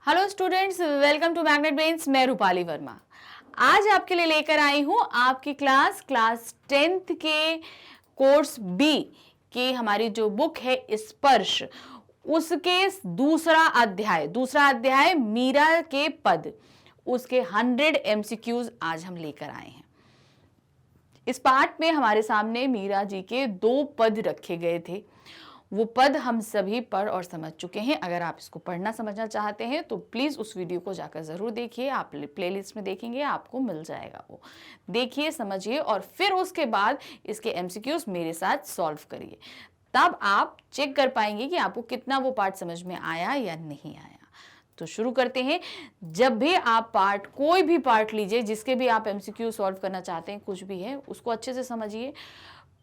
Hello students, welcome to Magnet Brains. मैं रूपाली वर्मा आज आपके लिए लेकर आई हूं आपकी क्लास 10th के कोर्स बी की हमारी जो बुक है स्पर्श, उसके दूसरा अध्याय मीरा के पद, उसके 100 MCQs आज हम लेकर आए हैं। इस पाठ में हमारे सामने मीरा जी के 2 पद रखे गए थे। वो पद हम सभी पढ़ और समझ चुके हैं। अगर आप इसको पढ़ना समझना चाहते हैं तो प्लीज़ उस वीडियो को जाकर ज़रूर देखिए। आप प्लेलिस्ट में देखेंगे, आपको मिल जाएगा। वो देखिए, समझिए और फिर उसके बाद इसके MCQs मेरे साथ सॉल्व करिए। तब आप चेक कर पाएंगे कि आपको कितना वो पार्ट समझ में आया या नहीं आया। तो शुरू करते हैं। जब भी आप कोई भी पार्ट लीजिए, जिसके भी आप MCQ सॉल्व करना चाहते हैं, कुछ भी है, उसको अच्छे से समझिए।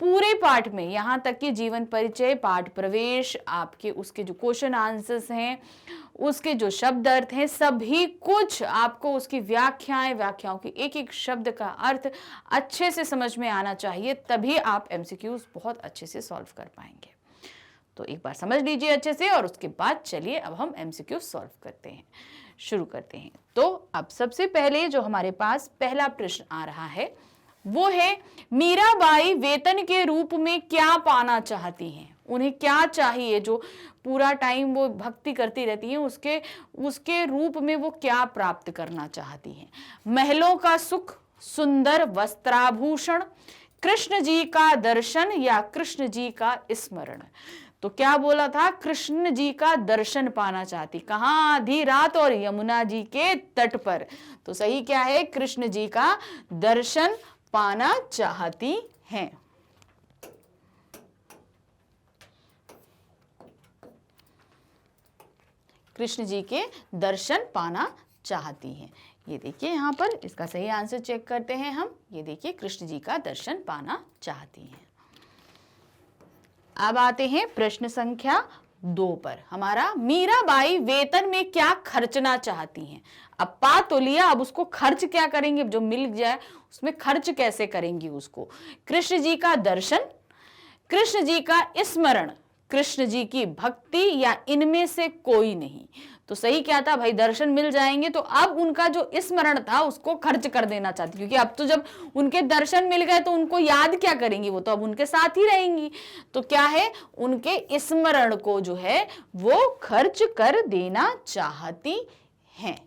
पूरे पाठ में यहाँ तक कि जीवन परिचय, पाठ प्रवेश, आपके उसके जो क्वेश्चन आंसर्स हैं, उसके जो शब्द अर्थ हैं, सभी कुछ आपको उसकी व्याख्याओं की एक एक शब्द का अर्थ अच्छे से समझ में आना चाहिए। तभी आप MCQs बहुत अच्छे से सॉल्व कर पाएंगे। तो एक बार समझ लीजिए अच्छे से और उसके बाद चलिए अब हम MCQ सॉल्व करते हैं, शुरू करते हैं। तो अब सबसे पहले जो हमारे पास पहला प्रश्न आ रहा है वो है, मीराबाई वेतन के रूप में क्या पाना चाहती हैं? उन्हें क्या चाहिए? जो पूरा टाइम वो भक्ति करती रहती हैं, उसके रूप में वो क्या प्राप्त करना चाहती हैं? महलों का सुख, सुंदर वस्त्राभूषण, कृष्ण जी का दर्शन या कृष्ण जी का स्मरण? तो क्या बोला था? कृष्ण जी का दर्शन पाना चाहती। कहां? आधी रात और यमुना जी के तट पर। तो सही क्या है? कृष्ण जी का दर्शन पाना चाहती हैं। कृष्ण जी के दर्शन पाना चाहती हैं। ये देखिए यहाँ पर इसका सही आंसर चेक करते हैं हम। ये देखिए, कृष्ण जी का दर्शन पाना चाहती हैं। अब आते हैं प्रश्न संख्या 2 पर। हमारा, मीराबाई वेतन में क्या खर्चना चाहती हैं? अब पा तो लिया, अब उसको खर्च क्या करेंगे? जो मिल जाए उसमें खर्च कैसे करेंगी उसको? कृष्ण जी का दर्शन, कृष्ण जी का स्मरण, कृष्ण जी की भक्ति या इनमें से कोई नहीं? तो सही क्या था भाई? दर्शन मिल जाएंगे तो अब उनका जो स्मरण था उसको खर्च कर देना चाहती, क्योंकि अब तो जब उनके दर्शन मिल गए तो उनको याद क्या करेंगी? वो तो अब उनके साथ ही रहेंगी। तो क्या है? उनके स्मरण को जो है वो खर्च कर देना चाहती हैं।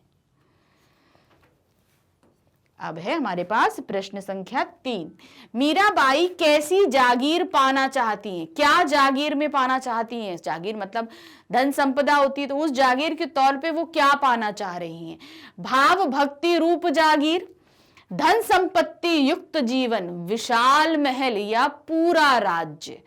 अब है हमारे पास प्रश्न संख्या 3। मीराबाई कैसी जागीर पाना चाहती हैं? क्या जागीर में पाना चाहती हैं? जागीर मतलब धन संपदा होती है, तो उस जागीर के तौर पे वो क्या पाना चाह रही हैं? भाव भक्ति रूप जागीर, धन संपत्ति युक्त जीवन, विशाल महल या पूरा राज्य?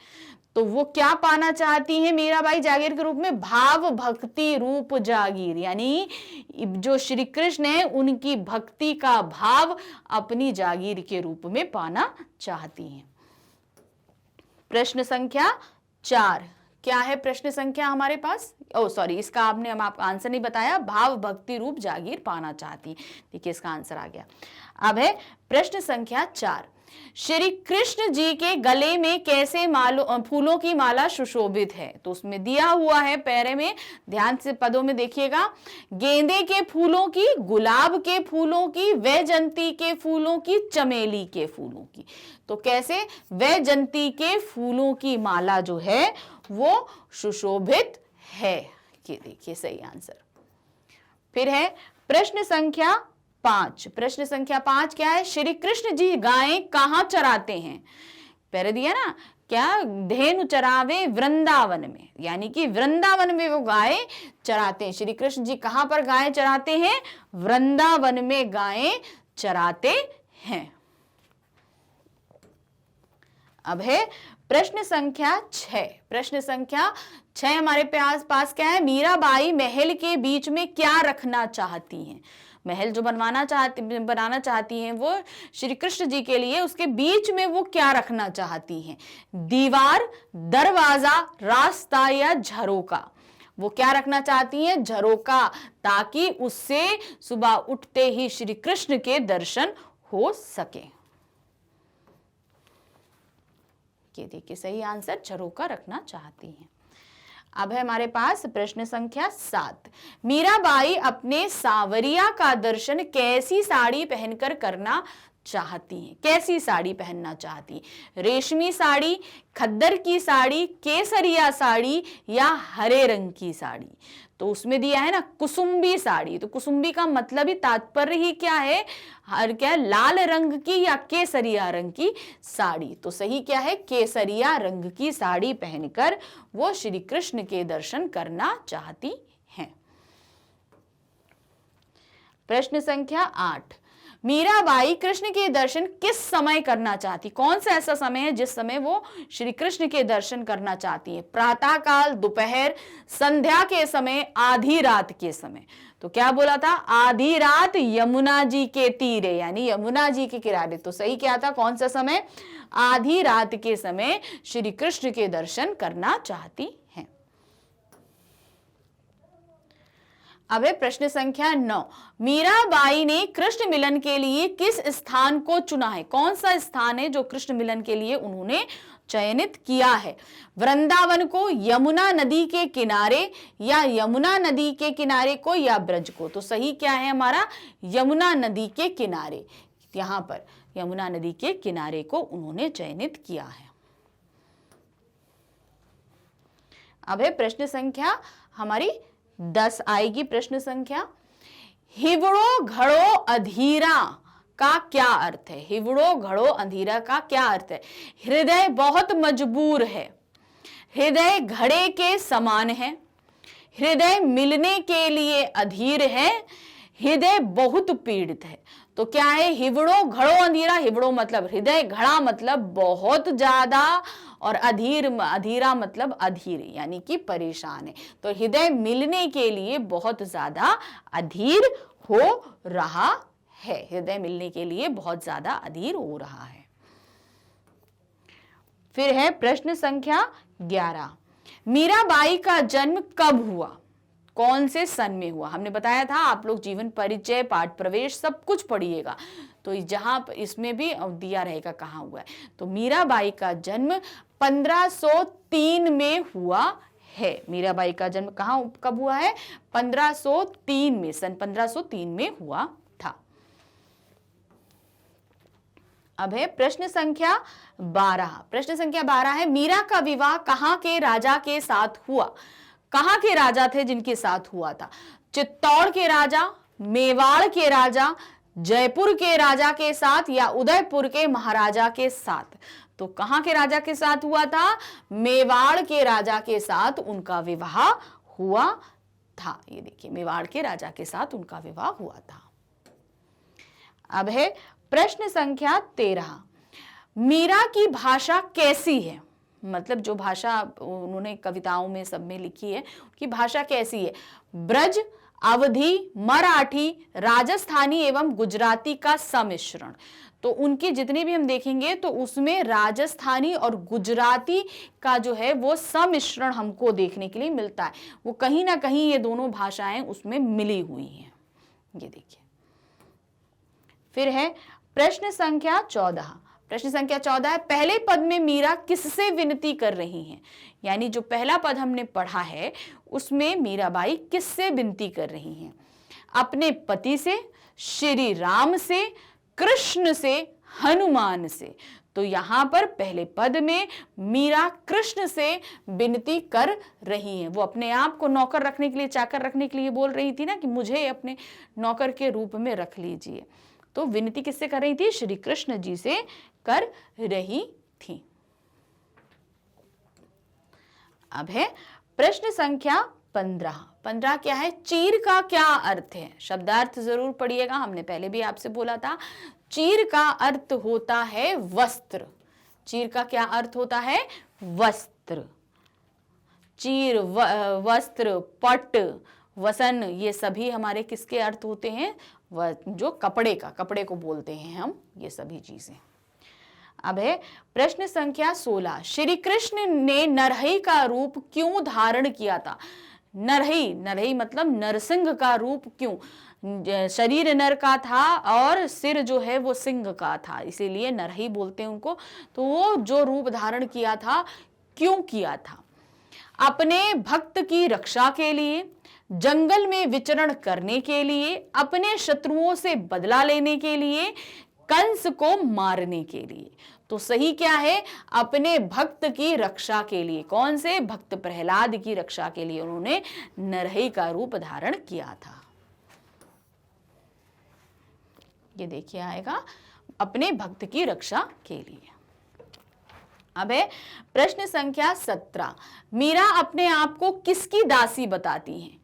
तो वो क्या पाना चाहती हैं मीराबाई जागीर के रूप में? भाव भक्ति रूप जागीर, यानी जो श्री कृष्ण है उनकी भक्ति का भाव अपनी जागीर के रूप में पाना चाहती हैं। प्रश्न संख्या 4 क्या है? प्रश्न संख्या हमारे पास, इसका हम आपको आंसर नहीं बताया। भाव भक्ति रूप जागीर पाना चाहती। देखिए इसका आंसर आ गया। अब है प्रश्न संख्या 4। श्री कृष्ण जी के गले में कैसे फूलों की माला सुशोभित है? तो उसमें दिया हुआ है पैरे में, ध्यान से पदों में देखिएगा। गेंदे के फूलों की, गुलाब के फूलों की, वैजंती के फूलों की, चमेली के फूलों की? तो कैसे? वैजंती के फूलों की माला जो है वो सुशोभित है। ये देखिए सही आंसर। फिर है प्रश्न संख्या 5। प्रश्न संख्या 5 क्या है? श्री कृष्ण जी गायें कहाँ चराते हैं? पहले दिया ना, क्या? धेनु चरावे वृंदावन में, यानी कि वृंदावन में वो गायें चराते हैं। श्री कृष्ण जी कहाँ पर गायें चराते हैं? वृंदावन में गायें चराते हैं। अब है प्रश्न संख्या 6। प्रश्न संख्या 6 हमारे पास क्या है? मीराबाई महल के बीच में क्या रखना चाहती हैं? महल जो बनाना चाहती हैं वो श्री कृष्ण जी के लिए, उसके बीच में वो क्या रखना चाहती हैं? दीवार, दरवाजा, रास्ता या झरोका? वो क्या रखना चाहती हैं? झरोका, ताकि उससे सुबह उठते ही श्री कृष्ण के दर्शन हो सके। ये देखिए सही आंसर, झरोका रखना चाहती हैं। अब है हमारे पास प्रश्न संख्या 7। मीराबाई अपने सांवरिया का दर्शन कैसी साड़ी पहनकर करना चाहती हैं? कैसी साड़ी पहनना चाहती हैं? रेशमी साड़ी, खद्दर की साड़ी, केसरिया साड़ी या हरे रंग की साड़ी? तो उसमें दिया है ना कुसुम्बी साड़ी। तो कुसुम्बी का मतलब ही तात्पर्य ही क्या है? हर क्या है? लाल रंग की या केसरिया रंग की साड़ी। तो सही क्या है? केसरिया रंग की साड़ी पहनकर वो श्री कृष्ण के दर्शन करना चाहती हैं। प्रश्न संख्या 8। मीराबाई कृष्ण के दर्शन किस समय करना चाहती? कौन सा ऐसा समय है जिस समय वो श्री कृष्ण के दर्शन करना चाहती है? प्रातः काल, दोपहर, संध्या के समय, आधी रात के समय? तो क्या बोला था? आधी रात यमुना जी के तीरे, यानी यमुना जी के किनारे। तो सही क्या था? कौन सा समय? आधी रात के समय श्री कृष्ण के दर्शन करना चाहती हैं। अब है प्रश्न संख्या 9। मीराबाई ने कृष्ण मिलन के लिए किस स्थान को चुना है? कौन सा स्थान है जो कृष्ण मिलन के लिए उन्होंने चयनित किया है? वृंदावन को, यमुना नदी के किनारे, या यमुना नदी के किनारे को, या ब्रज को? तो सही क्या है हमारा? यमुना नदी के किनारे। यहां पर यमुना नदी के किनारे को उन्होंने चयनित किया है। अब है प्रश्न संख्या हमारी 10 आएगी। प्रश्न संख्या, हिवड़ो घड़ो अधीरा का क्या अर्थ है? हिवड़ो घड़ो अंधेरा का क्या अर्थ है? हृदय बहुत मजबूर है, हृदय घड़े के समान है, हृदय मिलने के लिए अधीर है, हृदय बहुत पीड़ित है। तो क्या है? हिवड़ो घड़ो अंधेरा। हिवड़ो मतलब हृदय, घड़ा मतलब बहुत ज्यादा, और अधीरा मतलब अधीर, यानी कि परेशान है। तो हृदय मिलने के लिए बहुत ज्यादा अधीर हो रहा है। हृदय मिलने के लिए बहुत ज्यादा अधीर हो रहा है। फिर है प्रश्न संख्या 11। मीराबाई का जन्म कब हुआ? कौन से सन में हुआ? हमने बताया था, आप लोग जीवन परिचय, पाठ प्रवेश सब कुछ पढ़िएगा, तो जहां इसमें भी दिया रहेगा कहाँ हुआ है। तो मीराबाई का जन्म 1503 में हुआ है। मीराबाई का जन्म कहाँ कब हुआ है? 1503 में, सन 1503 में हुआ था। अब है प्रश्न संख्या 12। प्रश्न संख्या 12 है, मीरा का विवाह कहाँ के राजा के साथ हुआ? कहाँ के राजा थे जिनके साथ हुआ था? चित्तौड़ के राजा, मेवाड़ के राजा, जयपुर के राजा के साथ, या उदयपुर के महाराजा के साथ? तो कहाँ के राजा के साथ हुआ था? मेवाड़ के राजा के साथ उनका विवाह हुआ था। ये देखिए, मेवाड़ के राजा के साथ उनका विवाह हुआ था। अब है प्रश्न संख्या 13। मीरा की भाषा कैसी है? मतलब जो भाषा उन्होंने कविताओं में सब में लिखी है, उनकी भाषा कैसी है? ब्रज, अवधी, मराठी, राजस्थानी एवं गुजराती का सम्मिश्रण। तो उनके जितने भी हम देखेंगे तो उसमें राजस्थानी और गुजराती का जो है वो सम्मिश्रण हमको देखने के लिए मिलता है। वो कहीं ना कहीं ये दोनों भाषाएं उसमें मिली हुई हैं। ये देखिए। फिर है प्रश्न संख्या 14। प्रश्न संख्या 14 है, पहले पद में मीरा किससे विनती कर रही हैं? यानी जो पहला पद हमने पढ़ा है उसमें मीराबाई किससे विनती कर रही हैं? अपने पति से, श्री राम से, कृष्ण से, हनुमान से? तो यहां पर पहले पद में मीरा कृष्ण से विनती कर रही हैं। वो अपने आप को नौकर रखने के लिए, चाकर रखने के लिए बोल रही थी ना कि मुझे अपने नौकर के रूप में रख लीजिए। तो विनती किससे कर रही थी? श्री कृष्ण जी से कर रही थी। अब है प्रश्न संख्या 15। 15 क्या है? चीर का क्या अर्थ है? शब्दार्थ जरूर पढ़िएगा, हमने पहले भी आपसे बोला था। चीर का अर्थ होता है वस्त्र। चीर का क्या अर्थ होता है? वस्त्र। चीर, वस्त्र, पट, वसन, ये सभी हमारे किसके अर्थ होते हैं? जो कपड़े का, कपड़े को बोलते हैं हम, ये सभी चीजें। अब है प्रश्न संख्या 16। श्री कृष्ण ने नरहई का रूप क्यों धारण किया था? नरहई, नरहई मतलब नरसिंह का रूप क्यों? शरीर नर का था और सिर जो है वो सिंह का था, इसीलिए नरहई बोलते हैं उनको। तो वो जो रूप धारण किया था, क्यों किया था? अपने भक्त की रक्षा के लिए, जंगल में विचरण करने के लिए, अपने शत्रुओं से बदला लेने के लिए, कंस को मारने के लिए। तो सही क्या है? अपने भक्त की रक्षा के लिए। कौन से? भक्त प्रहलाद की रक्षा के लिए उन्होंने नरहई का रूप धारण किया था। ये देखिए आएगा, अपने भक्त की रक्षा के लिए। अब है प्रश्न संख्या 17। मीरा अपने आप को किसकी दासी बताती हैं?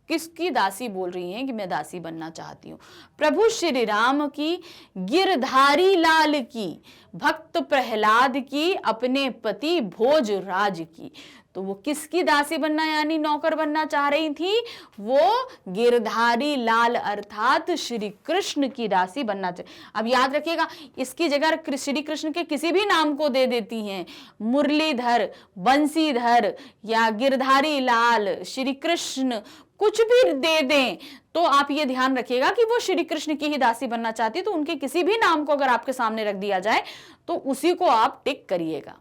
किसकी दासी बोल रही हैं कि मैं दासी बनना चाहती हूँ? प्रभु श्री राम की, गिरधारी लाल की, भक्त प्रहलाद की, अपने पति भोजराज की। तो वो किसकी दासी बनना यानी नौकर बनना चाह रही थी? वो गिरधारी लाल अर्थात श्री कृष्ण की दासी बनना चाह। अब याद रखिएगा, इसकी जगह श्री कृष्ण के किसी भी नाम को दे देती हैं, मुरलीधर, बंसीधर या गिरधारी लाल, श्री कृष्ण, कुछ भी दे दें तो आप ये ध्यान रखिएगा कि वो श्री कृष्ण की ही दासी बनना चाहती है। तो उनके किसी भी नाम को अगर आपके सामने रख दिया जाए तो उसी को आप टिक करिएगा।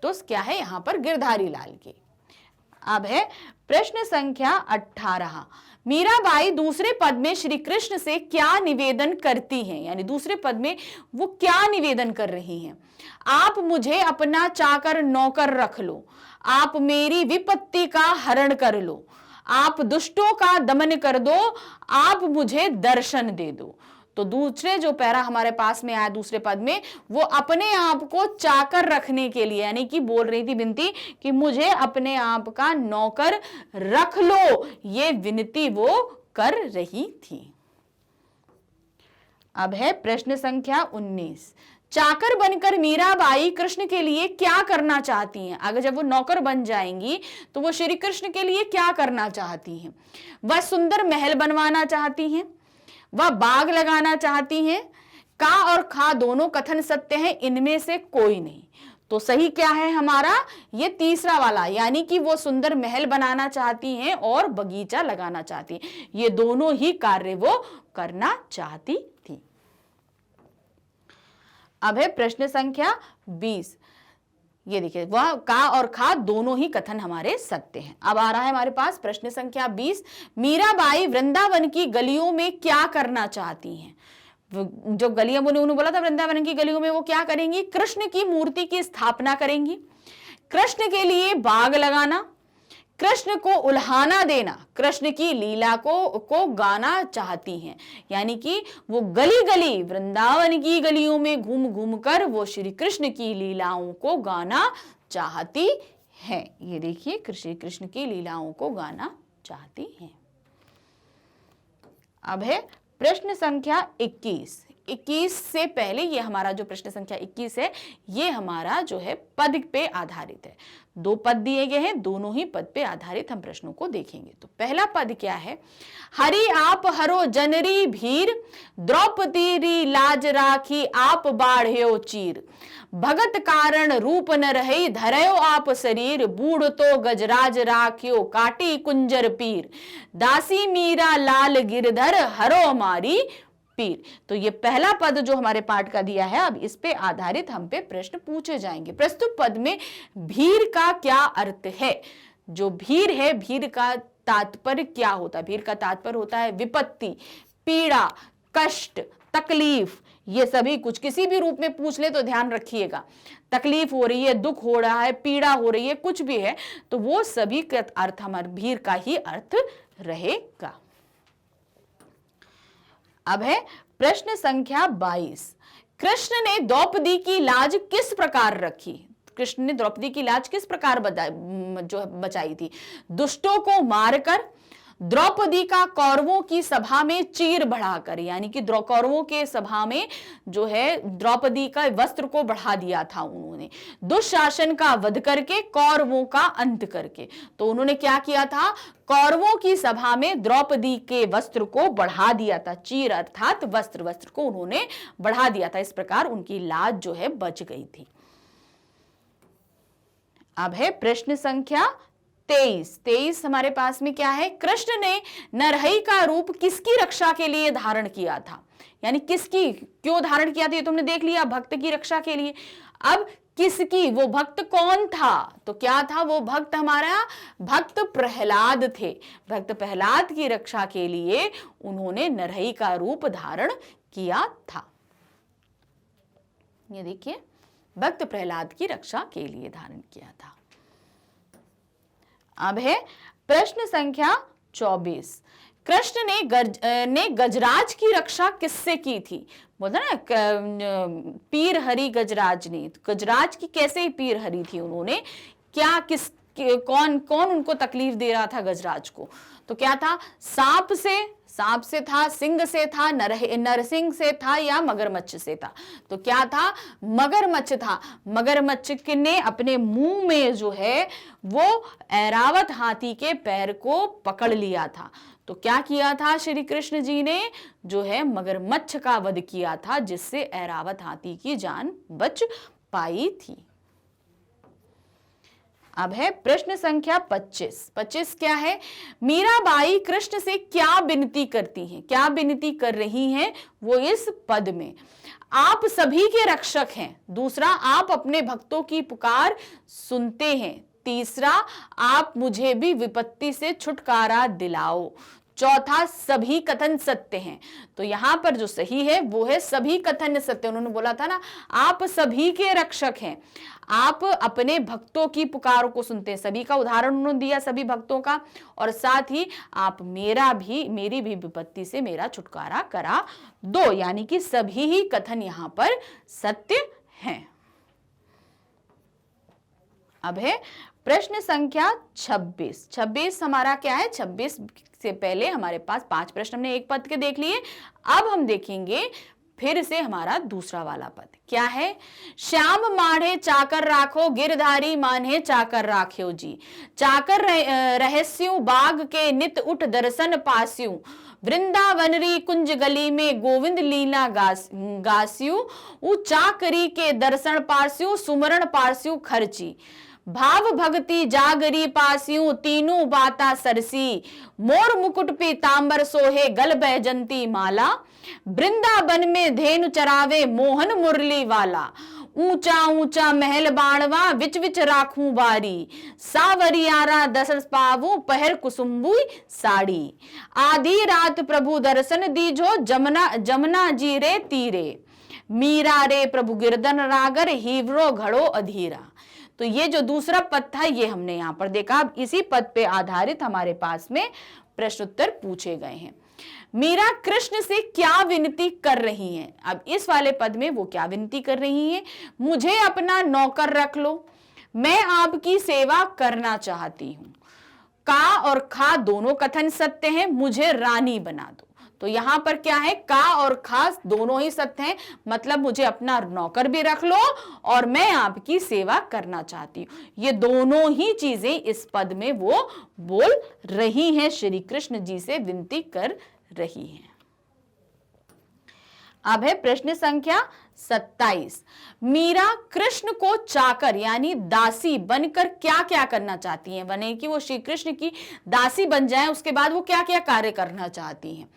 तो क्या है यहां पर? गिरधारी लाल की। अब है प्रश्न संख्या 18। मीराबाई दूसरे पद में श्री कृष्ण से क्या निवेदन करती हैं? यानी दूसरे पद में वो क्या निवेदन कर रही हैं? आप मुझे अपना चाकर नौकर रख लो, आप मेरी विपत्ति का हरण कर लो, आप दुष्टों का दमन कर दो, आप मुझे दर्शन दे दो। तो दूसरे जो पैरा हमारे पास में आया दूसरे पद में, वो अपने आप को चाकर रखने के लिए, यानी कि बोल रही थी विनती कि मुझे अपने आप का नौकर रख लो, ये विनती वो कर रही थी। अब है प्रश्न संख्या 19। चाकर बनकर मीराबाई कृष्ण के लिए क्या करना चाहती हैं? अगर जब वो नौकर बन जाएंगी तो वो श्री कृष्ण के लिए क्या करना चाहती हैं? वह सुंदर महल बनवाना चाहती हैं, वह बाग लगाना चाहती हैं, का और खा दोनों कथन सत्य हैं, इनमें से कोई नहीं। तो सही क्या है हमारा? ये तीसरा वाला, यानी कि वो सुंदर महल बनाना चाहती हैं और बगीचा लगाना चाहती हैं। ये दोनों ही कार्य वो करना चाहती थी। अब है प्रश्न संख्या 20। ये देखिए, वह का और खा दोनों ही कथन हमारे सत्य हैं। अब आ रहा है हमारे पास प्रश्न संख्या 20। मीराबाई वृंदावन की गलियों में क्या करना चाहती हैं? जो गलियां उन्होंने बोला था वृंदावन की गलियों में वो क्या करेंगी? कृष्ण की मूर्ति की स्थापना करेंगी, कृष्ण के लिए बाग लगाना, कृष्ण को उल्हाना देना, कृष्ण की लीला को गाना चाहती हैं। यानी कि वो गली गली वृंदावन की गलियों में घूम घूम कर वो श्री कृष्ण की लीलाओं को गाना चाहती हैं। ये देखिए, श्री कृष्ण की लीलाओं को गाना चाहती हैं। अब है प्रश्न संख्या 21। 21 से पहले ये हमारा जो प्रश्न संख्या 21 है, ये हमारा जो है पद पे आधारित है। दो पद दिए गए हैं, दोनों ही पद पे आधारित हम प्रश्नों को देखेंगे। तो पहला पद क्या है? हरि आप हरो जनरी भीर, द्रौपदी री लाज राखी आप बाढ़्यो चीर, भगत कारण रूप न रही धरयो आप शरीर, बूढ़ तो गजराज राख्यो काटी कुंजर पीर, दासी मीरा लाल गिरधर हरो मारी पीर। तो ये पहला पद जो हमारे पाठ का दिया है, अब इस पे आधारित हम पे प्रश्न पूछे जाएंगे। प्रस्तुत पद में भीर का क्या अर्थ है? जो भीर है, भीर का तात्पर्य क्या होता है? भीर का तात्पर्य होता है विपत्ति, पीड़ा, कष्ट, तकलीफ। ये सभी कुछ किसी भी रूप में पूछ ले तो ध्यान रखिएगा, तकलीफ हो रही है, दुख हो रहा है, पीड़ा हो रही है, कुछ भी है तो वो सभी का अर्थ हमारे भीर का ही अर्थ रहेगा। अब है प्रश्न संख्या 22। कृष्ण ने द्रौपदी की लाज किस प्रकार रखी? कृष्ण ने द्रौपदी की लाज किस प्रकार बचाई थी? दुष्टों को मारकर, द्रौपदी का कौरवों की सभा में चीर बढ़ाकर, यानी कि कौरवों के सभा में जो है द्रौपदी का वस्त्र को बढ़ा दिया था उन्होंने, दुशासन का वध करके, कौरवों का अंत करके। तो उन्होंने क्या किया था? कौरवों की सभा में द्रौपदी के वस्त्र को बढ़ा दिया था। चीर अर्थात वस्त्र को उन्होंने बढ़ा दिया था। इस प्रकार उनकी लाज जो है बच गई थी। अब है प्रश्न संख्या 23 हमारे पास में क्या है? कृष्ण ने नरहई का रूप किसकी रक्षा के लिए धारण किया था? यानी किसकी, क्यों धारण किया था ये तुमने देख लिया, भक्त की रक्षा के लिए। अब किसकी? वो भक्त कौन था? तो क्या था वो भक्त? हमारा भक्त प्रहलाद थे। भक्त प्रहलाद की रक्षा के लिए उन्होंने नरहई का रूप धारण किया था। ये देखिए, भक्त प्रहलाद की रक्षा के लिए धारण किया था। अब है प्रश्न संख्या 24। कृष्ण ने गजराज की रक्षा किससे की थी? बोलते ना पीर हरि गजराज ने। तो गजराज की कैसे पीर हरि थी उन्होंने? क्या किस कौन कौन उनको तकलीफ दे रहा था गजराज को? तो क्या था? सांप से था, सिंह से था, नरसिंह से था या मगरमच्छ से था? तो क्या था? मगरमच्छ था। मगरमच्छ ने अपने मुंह में जो है वो ऐरावत हाथी के पैर को पकड़ लिया था। तो क्या किया था श्री कृष्ण जी ने? जो है मगरमच्छ का वध किया था, जिससे ऐरावत हाथी की जान बच पाई थी। अब है प्रश्न संख्या 25। 25 क्या है? मीराबाई कृष्ण से क्या विनती करती हैं? क्या विनती कर रही हैं वो इस पद में? आप सभी के रक्षक हैं। दूसरा, आप अपने भक्तों की पुकार सुनते हैं। तीसरा, आप मुझे भी विपत्ति से छुटकारा दिलाओ। चौथा, सभी कथन सत्य हैं। तो यहां पर जो सही है वो है सभी कथन सत्य। उन्होंने बोला था ना, आप सभी के रक्षक हैं, आप अपने भक्तों की पुकार को सुनते हैं। सभी का उदाहरण उन्होंने दिया, सभी भक्तों का, और साथ ही आप मेरी भी विपत्ति से मेरा छुटकारा करा दो। यानी कि सभी ही कथन यहां पर सत्य हैं। अब है प्रश्न संख्या 26। 26 हमारा क्या है? 26 से पहले हमारे पास 5 प्रश्न हमने एक पद के देख लिए। अब हम देखेंगे फिर से हमारा दूसरा वाला पद क्या है? श्याम माढ़े चाकर राखो, गिरधारी मान्हे चाकर राख्यो जी। चाकर रहस्यु बाग के नित उठ दर्शन पास्यु। वृंदावनरी कुंज गली में गोविंद लीला गास्यु। उ चाकरी के दर्शन पास्यु, सुमरण पास्यु खर्ची। भाव भक्ति जागरी पास्यू, तीनों बाता सरसी। मोर मुकुट पीतांबर सोहे, गल बैजंती माला। वृंदावन में धेनु चरावे, मोहन मुरली वाला। ऊंचा ऊंचा महल बाणवा, विच विच राखूं बारी। सावरियारा दस पावू, पहर कुसुम्बु साड़ी। आधी रात प्रभु दर्शन दीजो, जमुना जी रे तीरे। मीरा रे प्रभु गिरधन रागर, हीवरो घड़ो अधीरा। तो ये जो दूसरा पद था ये हमने यहां पर देखा। अब इसी पद पे आधारित हमारे पास में प्रश्न उत्तर पूछे गए हैं। मीरा कृष्ण से क्या विनती कर रही हैं? अब इस वाले पद में वो क्या विनती कर रही हैं? मुझे अपना नौकर रख लो, मैं आपकी सेवा करना चाहती हूं। का और खा दोनों कथन सत्य हैं। मुझे रानी बना दो। तो यहां पर क्या है? का और खास दोनों ही सत्य हैं। मतलब मुझे अपना नौकर भी रख लो और मैं आपकी सेवा करना चाहती हूं। ये दोनों ही चीजें इस पद में वो बोल रही हैं, श्री कृष्ण जी से विनती कर रही हैं। अब है प्रश्न संख्या 27। मीरा कृष्ण को चाकर यानी दासी बनकर क्या क्या करना चाहती हैं? बने कि वो श्री कृष्ण की दासी बन जाएं, उसके बाद वो क्या क्या कार्य करना चाहती हैं?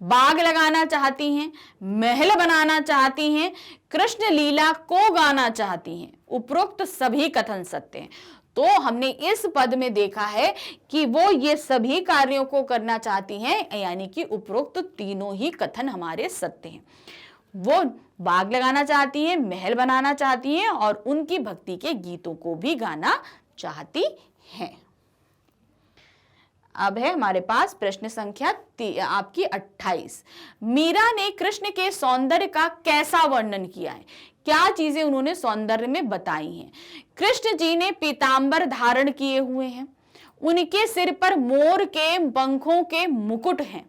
बाग लगाना चाहती हैं, महल बनाना चाहती हैं, कृष्ण लीला को गाना चाहती हैं। उपरोक्त सभी कथन सत्य हैं। तो हमने इस पद में देखा है कि वो ये सभी कार्यों को करना चाहती हैं, यानी कि उपरोक्त तीनों ही कथन हमारे सत्य हैं। वो बाग लगाना चाहती हैं, महल बनाना चाहती हैं और उनकी भक्ति के गीतों को भी गाना चाहती हैं। अब है हमारे पास प्रश्न संख्या आपकी 28। मीरा ने कृष्ण के सौंदर्य का कैसा वर्णन किया है? क्या चीजें उन्होंने सौंदर्य में बताई हैं? कृष्ण जी ने पीतांबर धारण किए हुए हैं, उनके सिर पर मोर के पंखों के मुकुट हैं,